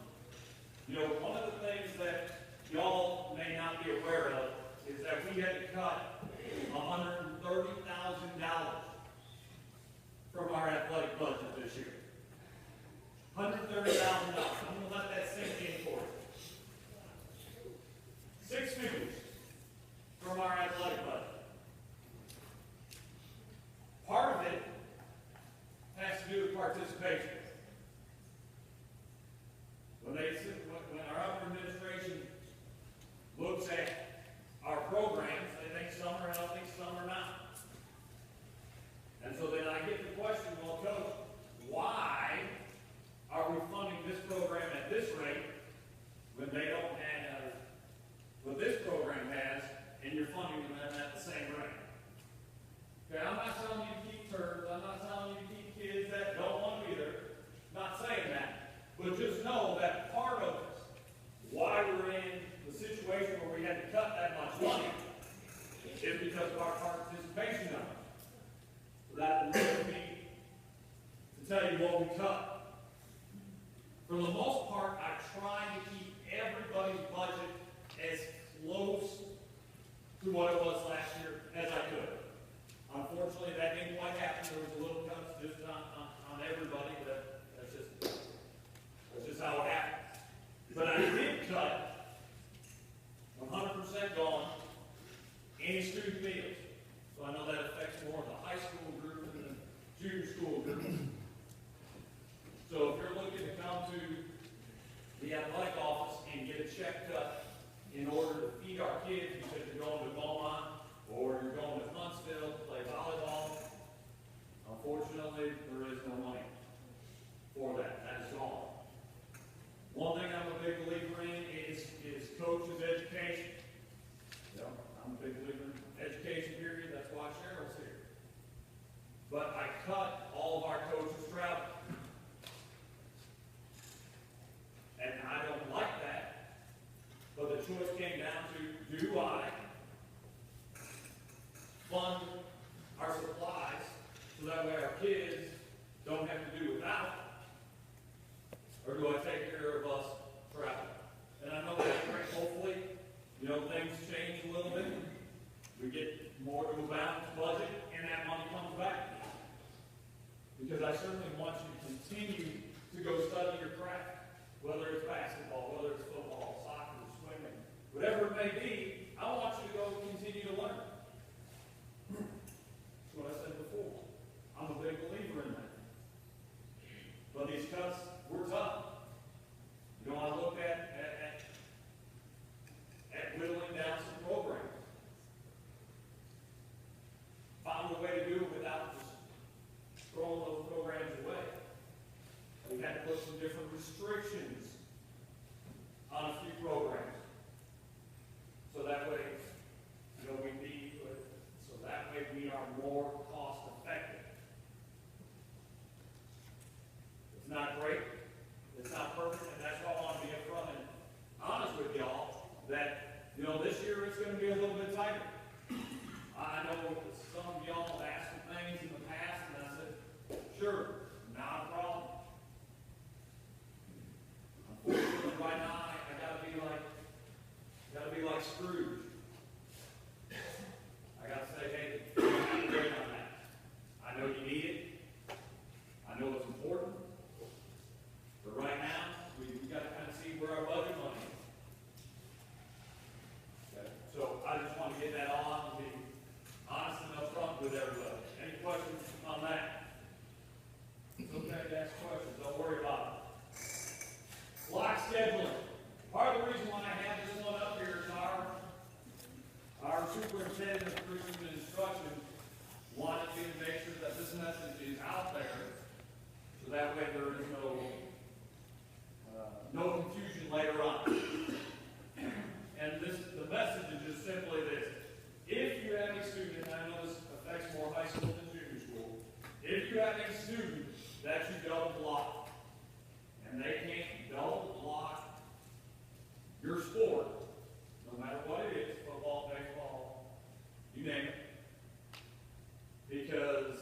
You know, one of the things that y'all may not be aware of is that we had to cut $130,000 from our athletic budget this year. $130,000. I'm going to let that sink in for you. 6 figures from our athletic budget. Part of it has to do with participation. When our upper administration looks at our programs, they think some are healthy, some are not. And so then I get the question, well, Coach, why are we funding this program at this rate when they don't have what this program has, and you're funding them at the same rate? Okay, I'm not telling you to keep turds. I'm not telling you to keep kids that don't want to be there. Not saying that. But just know that part of why we're in the situation where we had to cut that much money is because of our participation numbers. So that leads me to tell you what we cut. For the most part, I try to keep everybody's budget as close to what it was last year as I could. Unfortunately, that didn't quite happen. There was a little cuts just on everybody, but that's just how it happens. But I did cut 100% gone any student meals. So I know that affects more of the high school group than the junior school group. So if you're looking to come to the athletic office and get a check cut in order to feed our kids because you're going to Beaumont or you're going to Huntsville to play volleyball, unfortunately, there is no money for that. That is gone. One thing I'm a big believer in is coaches' education. You know, I'm a big believer in education, period. That's why Cheryl's here. But I cut all of our coaches' travel. And I don't like that. But the choice came down to, do I fund our supplies so that way our kids don't have to do without? Or do I take care of us traveling? And I know that's great. Hopefully, you know, things change a little bit. We get more to a balanced budget and that money comes back. Because I certainly want you to continue to go study your craft. Whether it's basketball, whether it's football, soccer, swimming, whatever it may be, I want you to go continue to learn. That's what I said before. I'm a big believer in that. But these cuts were tough. You know, I look at whittling down some programs. Found a way to do it without just throwing those programs away. We had to put some different restrictions you know, this year it's going to be a little bit tighter. I know some of y'all have asked for things in the past, and I said, sure, not a problem. Unfortunately, right now, I gotta be like Scrooge. I gotta say, hey, you're not great on that. I know you need it. I know it's important. But right now, we gotta kind of see where our budget money is. Okay? So I just want to get that on and be honest and upfront with everybody. Any questions on that? It's okay to ask questions. Don't worry about it. Block scheduling. Part of the reason why I have this one up here is our superintendent of curriculum and instruction wanted me to make sure that this message is out there, so that way there is no confusion later on. And the message is just simply this: if you have a student, and I know this affects more high school than junior school, if you have a student that you double block, and they can't double block your sport, no matter what it is, football, baseball, you name it, because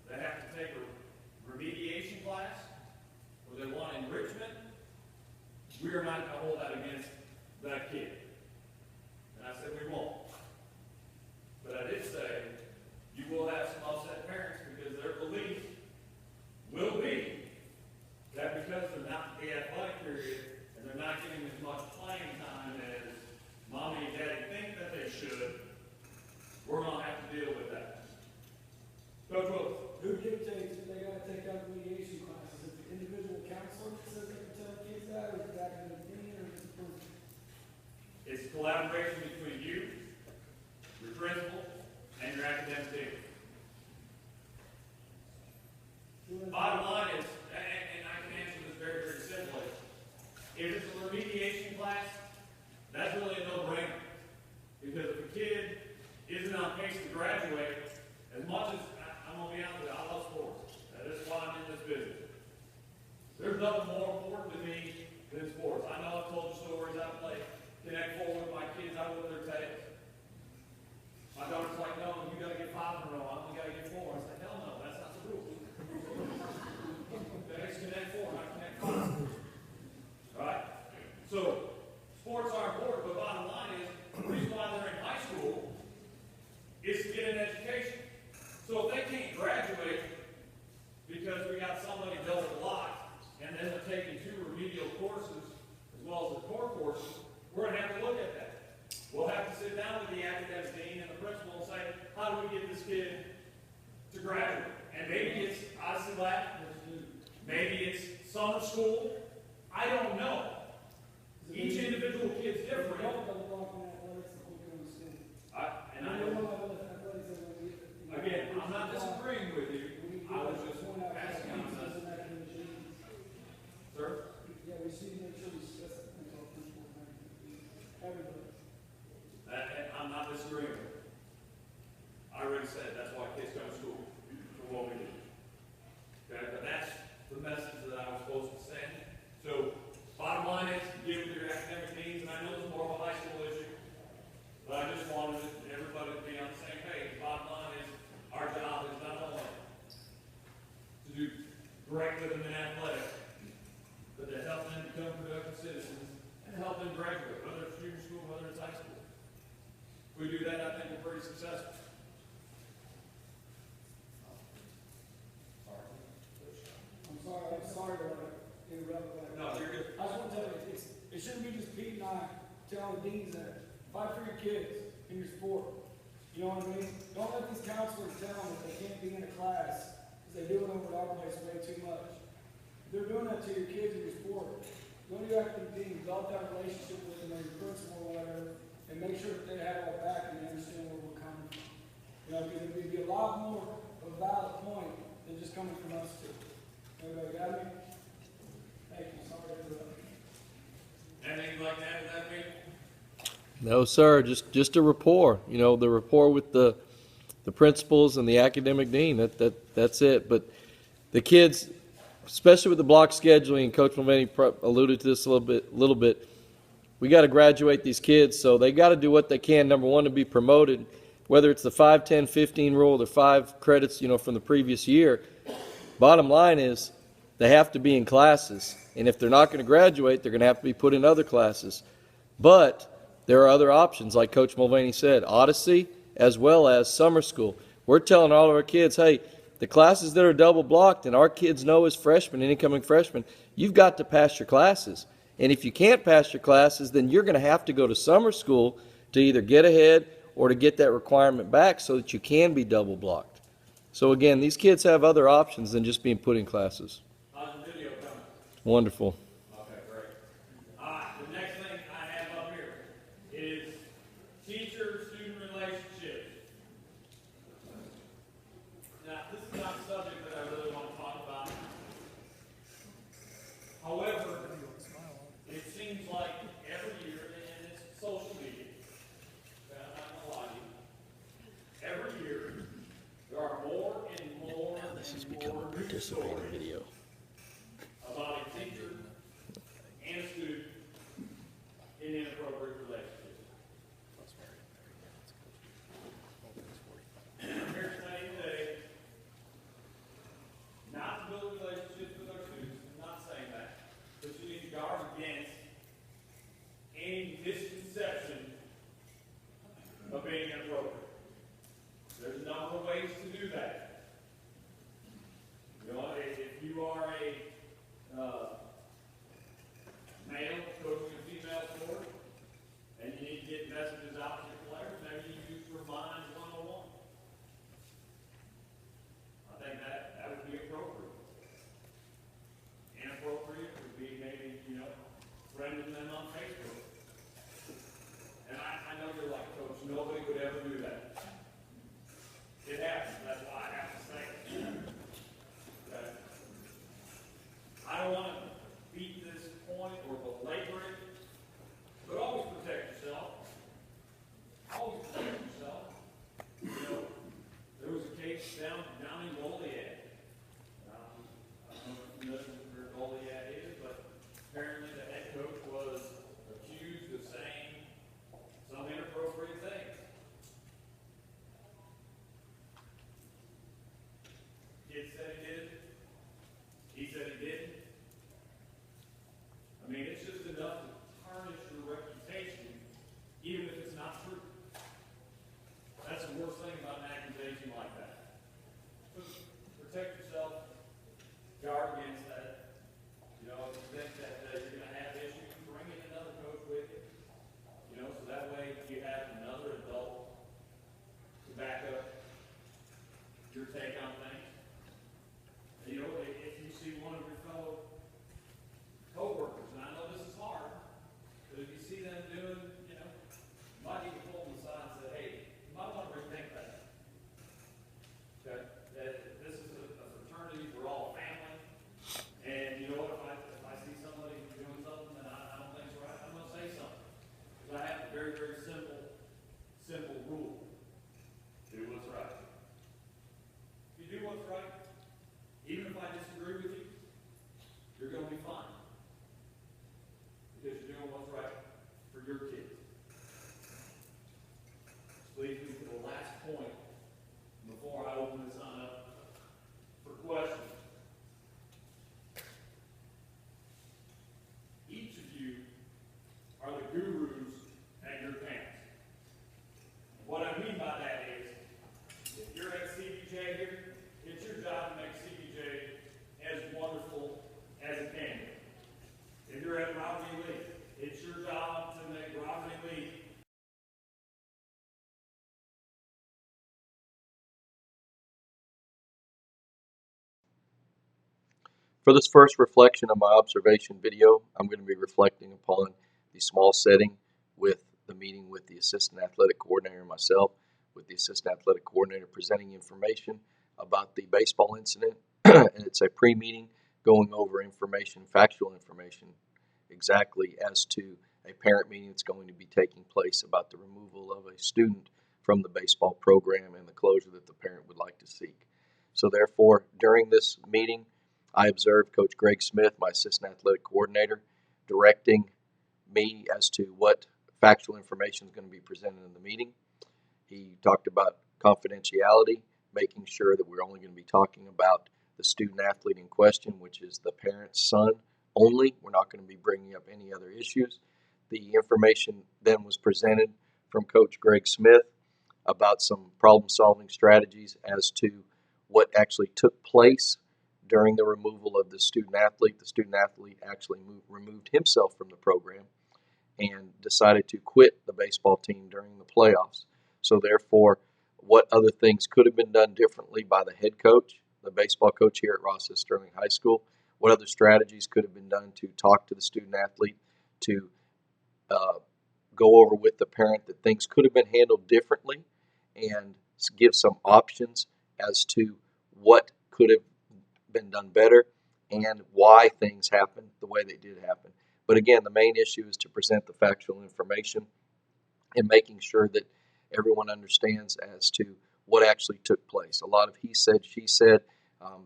they have to take a remediation class, or they want enrichment, we are not going to hold that against that kid. And I said we won't. But I did say you will have some upset parents because their belief will be that because they're not in the athletic period and they're not getting as much playing time as mommy and daddy think that they should, we're going to have to deal with that. Coach Willis. Who dictates if they got to take out remediation classes? Is it the individual counselor that says they can tell kids that, or is it the academic dean, or is it the principal? It's collaboration between you, your principal, and your academic team. Bottom line is, and I can answer this very, very simply, if it's a remediation class, that's really a no-brainer. Because if a kid isn't on pace to graduate, as much as, I'm going to be honest with you, I love sports. That is why I'm in this business. There's nothing more important to me than sports. I know I've told you stories. I play Connect Four with my kids. I whip their tails. My daughter's like, no, you got to get 5 in a row. I only got to get 4. I said, hell no, that's not the rule. Okay, it's Connect 4, not Connect 5. All right? So, sports are important, but bottom line is, the reason why they're in high school is to get an education. So if they can't graduate because we got somebody double blocked and then they're taking 2 remedial courses as well as the core courses, we're going to have to look at that. We'll have to sit down with the academic dean and the principal and say, how do we get this kid to graduate? And maybe it's Odyssey Lab, maybe it's summer school. I don't know. Each individual kid's different. And I know. Again, I'm not disagreeing with you. I was just asking on this. Sir? Yeah, we see, make sure we discuss it. Everybody. I'm not disagreeing with you. I already said that's why kids come to school, for what we do. Okay, but that's the message that I was supposed to send. So, bottom line is, deal with your academic needs, and I know it's more of a high school issue, but I just wanted everybody to be on the same page. Bottom line is, our job is not only to do great with them in athletics, but to help them become productive citizens and help them graduate, whether it's junior school, whether it's high school. If we do that, I think we're pretty successful. I'm sorry to interrupt that. No, you're good. I just want to tell you, it shouldn't be just Pete and I telling the deans that fight for your kids in your sport. You know what I mean? Don't let these counselors tell them that they can't be in a class because they do it over at our place way too much. If they're doing that to your kids in your sport, go to your academic team, develop that relationship with them, or your principal or whatever, and make sure that they have our back and they understand where we're coming from. You know, because it would be a lot more of a valid point than just coming from us two. Everybody got me? Thank you. Sorry to interrupt. Anything you'd like to add to that, Pete? No, sir. Just a rapport. You know, the rapport with the principals and the academic dean. That's it. But the kids, especially with the block scheduling, Coach Mulvaney alluded to this a little bit. we got to graduate these kids, so they got to do what they can, number one, to be promoted, whether it's the 5, 10, 15 rule or 5 credits, from the previous year. Bottom line is they have to be in classes, and if they're not going to graduate, they're going to have to be put in other classes. But there are other options, like Coach Mulvaney said, Odyssey as well as summer school. We're telling all of our kids, hey, the classes that are double blocked, and our kids know as freshmen, incoming freshmen, you've got to pass your classes. And if you can't pass your classes, then you're going to have to go to summer school to either get ahead or to get that requirement back so that you can be double blocked. So again, these kids have other options than just being put in classes. How's the video coming? Wonderful. Okay, great. All right, the next thing I have up here is teacher-student relationships. Now, this is not a subject that I really want to talk about. However, it seems like every year, and it's social media, I'm not going to lie to you, every year there are more and more This has and become more a news participating stories video. about a teacher and a student in inappropriate relationships. I'm here to tell you today, not to build relationships with our students, I'm not saying that, but you need to guard against any misconception of being inappropriate. There's a number of ways to do that. If you are a male coaching a female sport, and you need to get messages out to your players, maybe you use Remind 101. I think that would be appropriate. Inappropriate would be maybe, friending them on Facebook. And I know you're like, Coach, nobody would ever do that. It happens, that's why I have to say it. Okay? I don't want to beat this point or belabor it, but always protect yourself. Always protect yourself. There was a case down in Goliad. I don't know if you know where Goliad is, but apparently the head coach was accused of saying some inappropriate things. Kid said he did it. He said he didn't. I mean, it's just enough to tarnish your reputation, even if it's not true. That's the worst thing about an accusation like that. So protect yourself, guard against that. If you think that you're going to have issues, bring in another coach with you. So that way you have another adult to back up your take on things. And, if you see one of your fellow co-workers, and I know this is hard, but if you see them doing, you might even pull them aside and say, hey, you might want to rethink that. Okay? That this is a fraternity, we're all family, and if I see somebody doing something that I don't think's right, I'm going to say something. Because I have a very, very simple rule. Do what's right. If you do what's right, even if I disagree with you, you're going to be fine. Because you're doing what's right for your kids. Which leads me to the last point before I open this on up for questions. Each of you are the gurus at your camps. What I mean by that is, if you're at CBJ here, it's your job to make CBJ as wonderful as it can be. If you're at Robert E. Lee, it's your job to make Robert E. Lee For this first reflection of my observation video, I'm going to be reflecting upon the small setting with the meeting with the assistant athletic coordinator and myself, with the assistant athletic coordinator presenting information about the baseball incident. And it's a pre-meeting going over information, factual information, exactly as to a parent meeting that's going to be taking place about the removal of a student from the baseball program and the closure that the parent would like to seek. So therefore, during this meeting, I observed Coach Greg Smith, my assistant athletic coordinator, directing me as to what factual information is going to be presented in the meeting. He talked about confidentiality, making sure that we're only going to be talking about the student athlete in question, which is the parent's son only. We're not going to be bringing up any other issues. The information then was presented from Coach Greg Smith about some problem-solving strategies as to what actually took place during the removal of the student athlete. The student athlete actually removed himself from the program and decided to quit the baseball team during the playoffs. So therefore, what other things could have been done differently by the head coach, the baseball coach here at Rossett Sterling High School? What other strategies could have been done to talk to the student athlete, to go over with the parent that things could have been handled differently, and give some options as to what could have been done better and why things happened the way they did happen. But again, the main issue is to present the factual information and making sure that everyone understands as to what actually took place. A lot of he said, she said.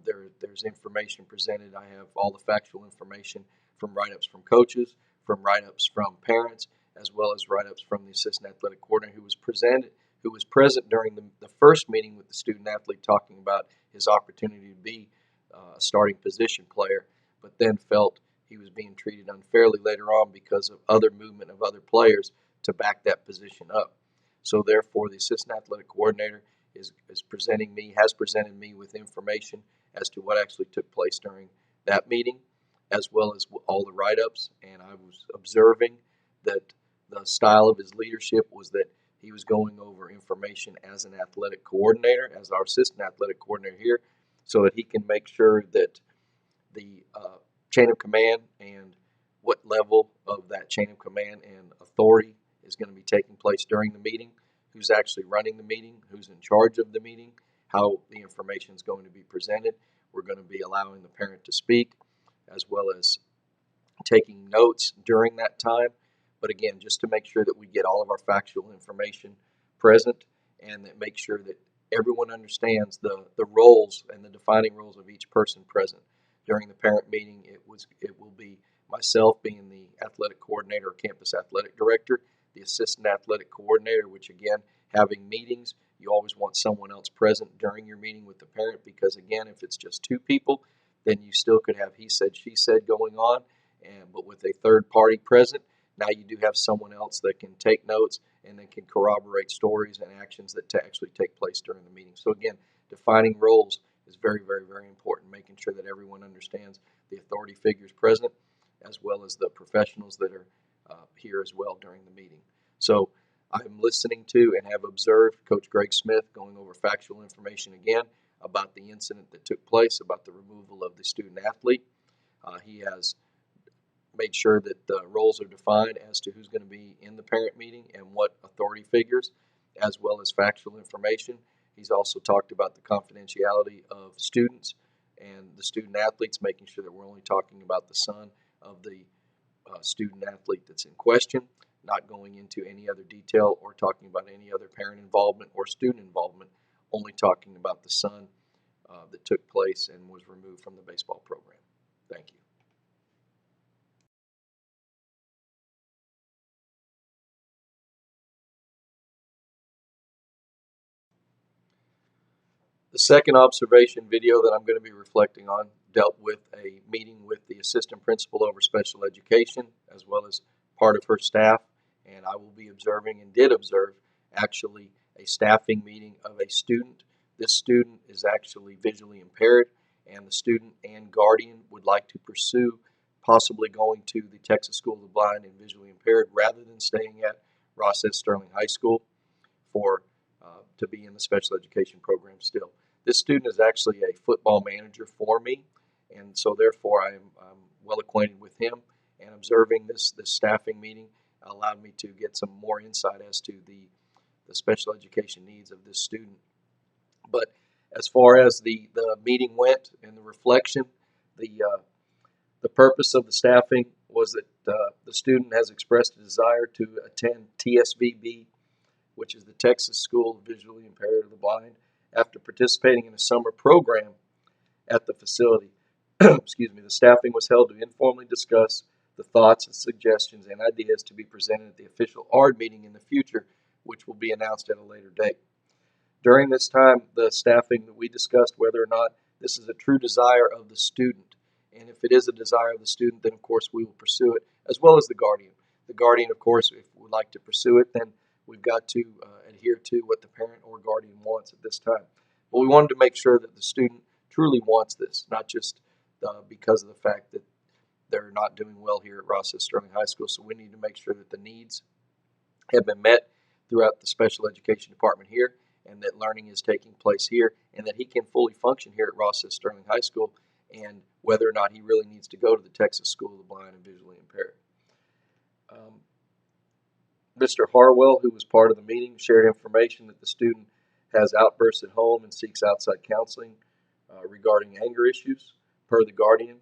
There's information presented. I have all the factual information from write-ups from coaches, from write-ups from parents, as well as write-ups from the assistant athletic coordinator who was present during the first meeting with the student athlete, talking about his opportunity to be a starting position player, but then felt he was being treated unfairly later on because of other movement of other players to back that position up. So therefore, the assistant athletic coordinator has presented me with information as to what actually took place during that meeting, as well as all the write-ups. And I was observing that the style of his leadership was that he was going over information as an athletic coordinator, as our assistant athletic coordinator here, so that he can make sure that the chain of command and what level of that chain of command and authority is going to be taking place during the meeting, who's actually running the meeting, who's in charge of the meeting, how the information is going to be presented. We're going to be allowing the parent to speak, as well as taking notes during that time. But again, just to make sure that we get all of our factual information present, and that make sure that everyone understands the roles and the defining roles of each person present. During the parent meeting, it will be myself being the athletic coordinator or campus athletic director, the assistant athletic coordinator, which again, having meetings, you always want someone else present during your meeting with the parent, because again, if it's just two people, then you still could have he said, she said going on, but with a third party present, now you do have someone else that can take notes and then can corroborate stories and actions that actually take place during the meeting. So again, defining roles is very, very, very important, making sure that everyone understands the authority figures present, as well as the professionals that are here as well during the meeting. So I'm listening to and have observed Coach Greg Smith going over factual information again about the incident that took place, about the removal of the student athlete. He has made sure that the roles are defined as to who's going to be in the parent meeting and what authority figures, as well as factual information. He's also talked about the confidentiality of students and the student athletes, making sure that we're only talking about the son of the student athlete that's in question, not going into any other detail or talking about any other parent involvement or student involvement, only talking about the son that took place and was removed from the baseball program. Thank you. The second observation video that I'm going to be reflecting on dealt with a meeting with the assistant principal over special education, as well as part of her staff, and I will be observing and did observe actually a staffing meeting of a student. This student is actually visually impaired, and the student and guardian would like to pursue possibly going to the Texas School of the Blind and Visually Impaired rather than staying at Rossett Sterling High School for to be in the special education program still. This student is actually a football manager for me, and so therefore I'm well acquainted with him, and observing this staffing meeting allowed me to get some more insight as to the special education needs of this student. But as far as the meeting went and the reflection, the purpose of the staffing was that the student has expressed a desire to attend TSVB, which is the Texas School of Visually Impaired of the Blind, after participating in a summer program at the facility. Excuse me. The staffing was held to informally discuss the thoughts and suggestions and ideas to be presented at the official ARD meeting in the future, which will be announced at a later date. During this time, the staffing that we discussed whether or not this is a true desire of the student. And if it is a desire of the student, then of course we will pursue it, as well as the guardian. The guardian, of course, if we would like to pursue it, then we've got to adhere to what the parent or guardian wants at this time. But we wanted to make sure that the student truly wants this, not just because of the fact that they're not doing well here at Rossett Sterling High School. So we need to make sure that the needs have been met throughout the special education department here, and that learning is taking place here, and that he can fully function here at Rossett Sterling High School, and whether or not he really needs to go to the Texas School of the Blind and Visually Impaired. Mr. Harwell, who was part of the meeting, shared information that the student has outbursts at home and seeks outside counseling regarding anger issues, per the guardian,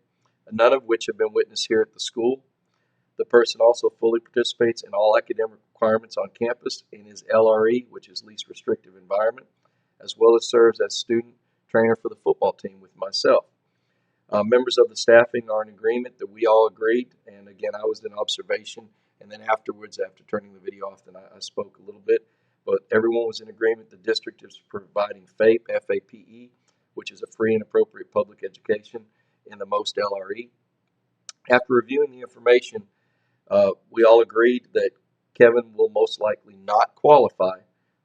none of which have been witnessed here at the school. The person also fully participates in all academic requirements on campus in his LRE, which is least restrictive environment, as well as serves as student trainer for the football team with myself. Members of the staffing are in agreement that we all agreed, and again, I was in observation, and then afterwards, after turning the video off, then I spoke a little bit, but everyone was in agreement. The district is providing FAPE, F-A-P-E, which is a free and appropriate public education in the most LRE. After reviewing the information, we all agreed that Kevin will most likely not qualify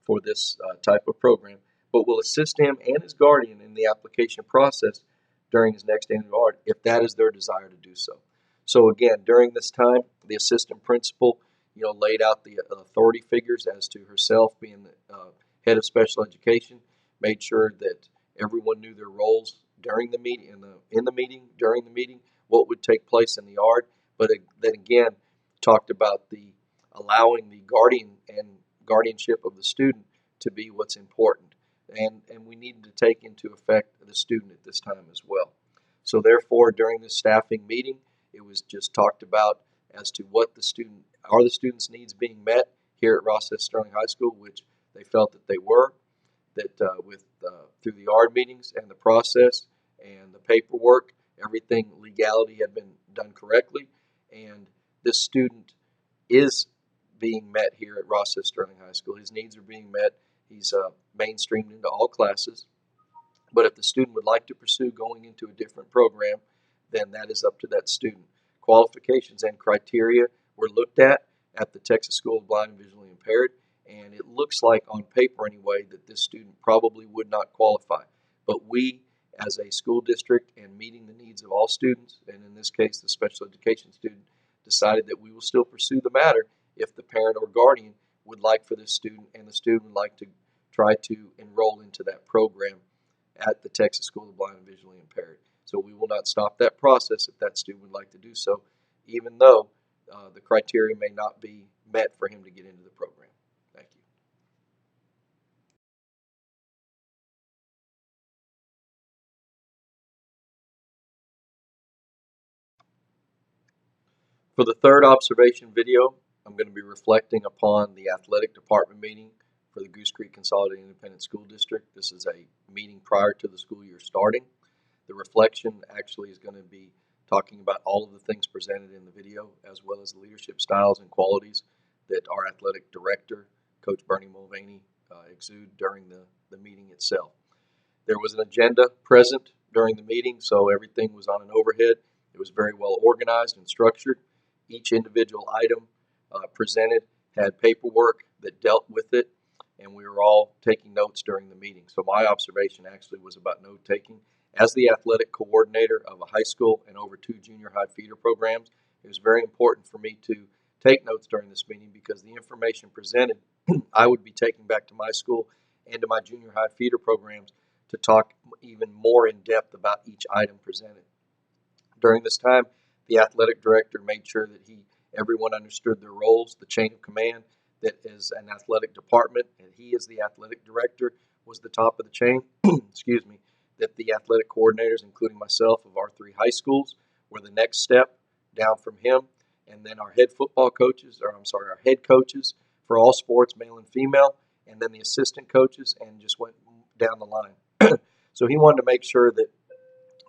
for this type of program, but will assist him and his guardian in the application process during his next annual ARD if that is their desire to do so. So again, during this time, the assistant principal, laid out the authority figures as to herself being the head of special education, made sure that everyone knew their roles during the meeting, during the meeting, what would take place in the ARD, but then again talked about the allowing the guardian and guardianship of the student to be what's important. And we needed to take into effect the student at this time as well. So therefore, during this staffing meeting, it was just talked about as to what the student's needs being met here at Rossett Sterling High School, which they felt that they were, that through the ARD meetings and the process and the paperwork, everything legality had been done correctly, and this student is being met here at Rossett Sterling High School. His needs are being met. He's mainstreamed into all classes. But if the student would like to pursue going into a different program, then that is up to that student. Qualifications and criteria were looked at the Texas School of Blind and Visually Impaired, and it looks like on paper anyway that this student probably would not qualify. But we, as a school district and meeting the needs of all students, and in this case the special education student, decided that we will still pursue the matter if the parent or guardian would like for this student and the student would like to try to enroll into that program at the Texas School of the Blind and Visually Impaired. So we will not stop that process if that student would like to do so, even though the criteria may not be met for him to get into the program. Thank you. For the third observation video, I'm going to be reflecting upon the athletic department meeting for the Goose Creek Consolidated Independent School District. This is a meeting prior to the school year starting. The reflection actually is going to be talking about all of the things presented in the video, as well as the leadership styles and qualities that our athletic director, Coach Bernie Mulvaney, exude during the meeting itself. There was an agenda present during the meeting, so everything was on an overhead. It was very well organized and structured. Each individual item presented had paperwork that dealt with it, and we were all taking notes during the meeting. So my observation actually was about note taking. As the athletic coordinator of a high school and over 2 junior high feeder programs, it was very important for me to take notes during this meeting because the information presented I would be taking back to my school and to my junior high feeder programs to talk even more in depth about each item presented. During this time, the athletic director made sure that everyone understood their roles, the chain of command, that is an athletic department, and he as the athletic director was the top of the chain, excuse me, that the athletic coordinators, including myself of our 3 high schools, were the next step down from him, and then our head coaches for all sports, male and female, and then the assistant coaches, and just went down the line. So he wanted to make sure that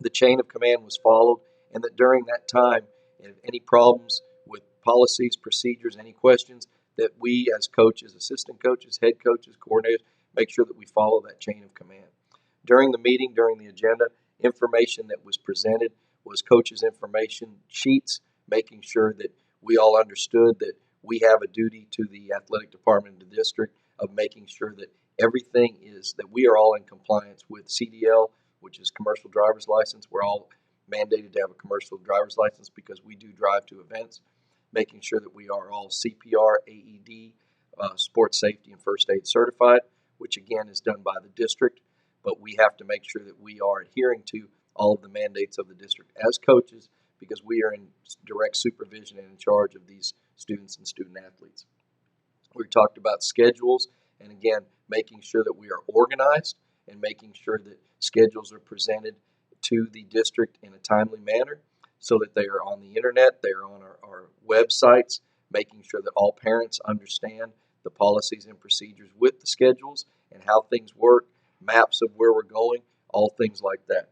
the chain of command was followed, and that during that time And if any problems with policies, procedures, any questions, that we as coaches, assistant coaches, head coaches, coordinators, make sure that we follow that chain of command. During the meeting, during the agenda, information that was presented was coaches' information sheets, making sure that we all understood that we have a duty to the athletic department of the district of making sure that everything is, that we are all in compliance with CDL, which is commercial driver's license. We're all mandated to have a commercial driver's license because we do drive to events, making sure that we are all CPR, AED, sports safety, and first aid certified, which again is done by the district. But we have to make sure that we are adhering to all of the mandates of the district as coaches because we are in direct supervision and in charge of these students and student athletes. We talked about schedules and again, making sure that we are organized and making sure that schedules are presented to the district in a timely manner so that they are on the internet, they are on our websites, making sure that all parents understand the policies and procedures with the schedules and how things work, maps of where we're going, all things like that.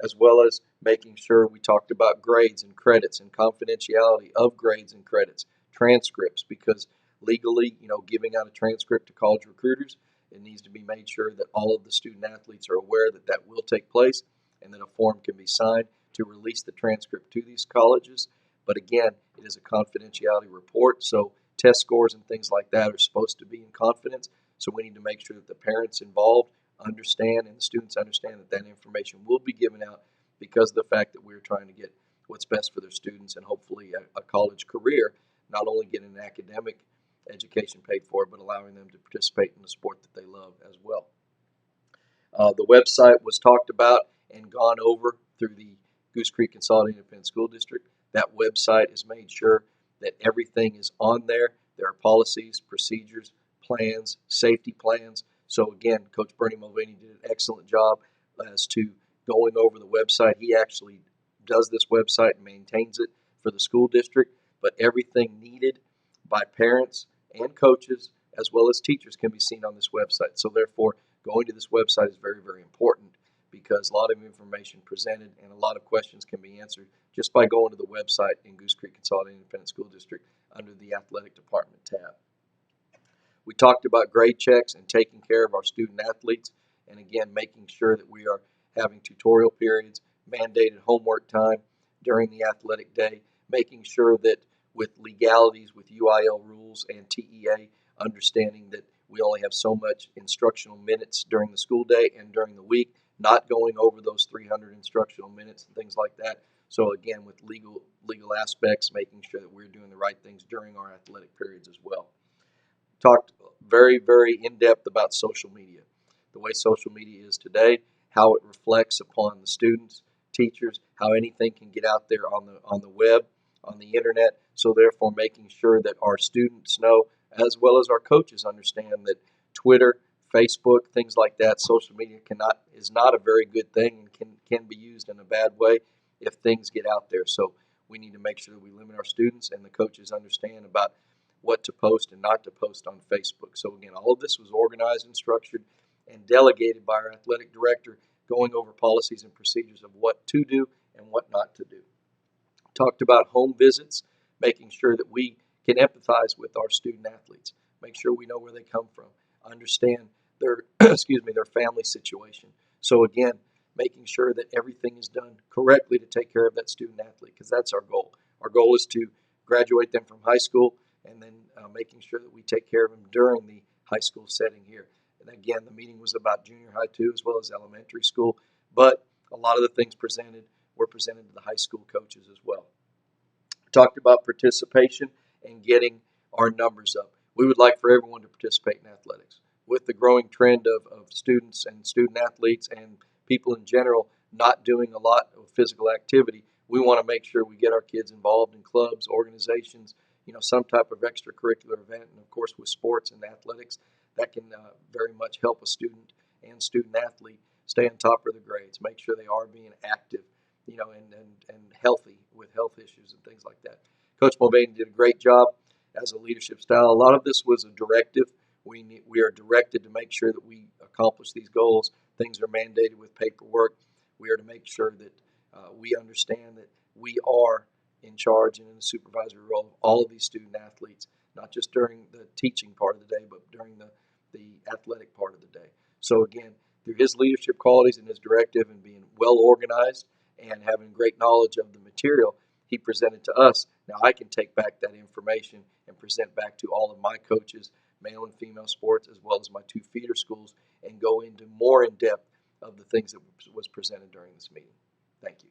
As well as making sure we talked about grades and credits and confidentiality of grades and credits, transcripts, because legally, giving out a transcript to college recruiters, it needs to be made sure that all of the student athletes are aware that that will take place and that a form can be signed to release the transcript to these colleges. But again, it is a confidentiality report, so test scores and things like that are supposed to be in confidence. So we need to make sure that the parents involved understand and the students understand that that information will be given out because of the fact that we're trying to get what's best for their students and hopefully a college career, not only getting an academic education paid for, but allowing them to participate in the sport that they love as well. The website was talked about and gone over through the Goose Creek Consolidated Independent School District. That website is made sure that everything is on there. There are policies, procedures, plans, safety plans. So again, Coach Bernie Mulvaney did an excellent job as to going over the website. He actually does this website and maintains it for the school district, but everything needed by parents and coaches as well as teachers can be seen on this website. So therefore, going to this website is very, very important because a lot of information presented and a lot of questions can be answered just by going to the website in Goose Creek Consolidated Independent School District under the Athletic Department tab. We talked about grade checks and taking care of our student athletes and again making sure that we are having tutorial periods, mandated homework time during the athletic day, making sure that with legalities, with UIL rules and TEA, understanding that we only have so much instructional minutes during the school day and during the week, not going over those 300 instructional minutes and things like that. So again, with legal aspects, making sure that we're doing the right things during our athletic periods as well. Talked very, very in-depth about social media, the way social media is today, how it reflects upon the students, teachers, how anything can get out there on the web, on the internet. So therefore, making sure that our students know, as well as our coaches understand that Twitter, Facebook, things like that, social media is not a very good thing and can be used in a bad way if things get out there. So we need to make sure that we limit our students and the coaches understand about what to post and not to post on Facebook. So again, all of this was organized and structured and delegated by our athletic director, going over policies and procedures of what to do and what not to do. Talked about home visits, making sure that we can empathize with our student athletes, make sure we know where they come from, understand their their family situation. So again, making sure that everything is done correctly to take care of that student athlete, because that's our goal. Our goal is to graduate them from high school and then making sure that we take care of them during the high school setting here. And again, the meeting was about junior high too, as well as elementary school, but a lot of the things presented were presented to the high school coaches as well. Talked about participation and getting our numbers up. We would like for everyone to participate in athletics. With the growing trend of students and student athletes and people in general not doing a lot of physical activity, we want to make sure we get our kids involved in clubs, organizations, some type of extracurricular event, and of course with sports and athletics, that can very much help a student and student athlete stay on top of their grades, make sure they are being active, and healthy with health issues and things like that. Coach Mulvaney did a great job as a leadership style. A lot of this was a directive. We are directed to make sure that we accomplish these goals. Things are mandated with paperwork. We are to make sure that we understand that we are in charge and in the supervisory role of all of these student athletes, not just during the teaching part of the day, but during the athletic part of the day. So again, through his leadership qualities and his directive and being well organized and having great knowledge of the material he presented to us, now I can take back that information and present back to all of my coaches, male and female sports, as well as my 2 feeder schools, and go into more in depth of the things that was presented during this meeting. Thank you.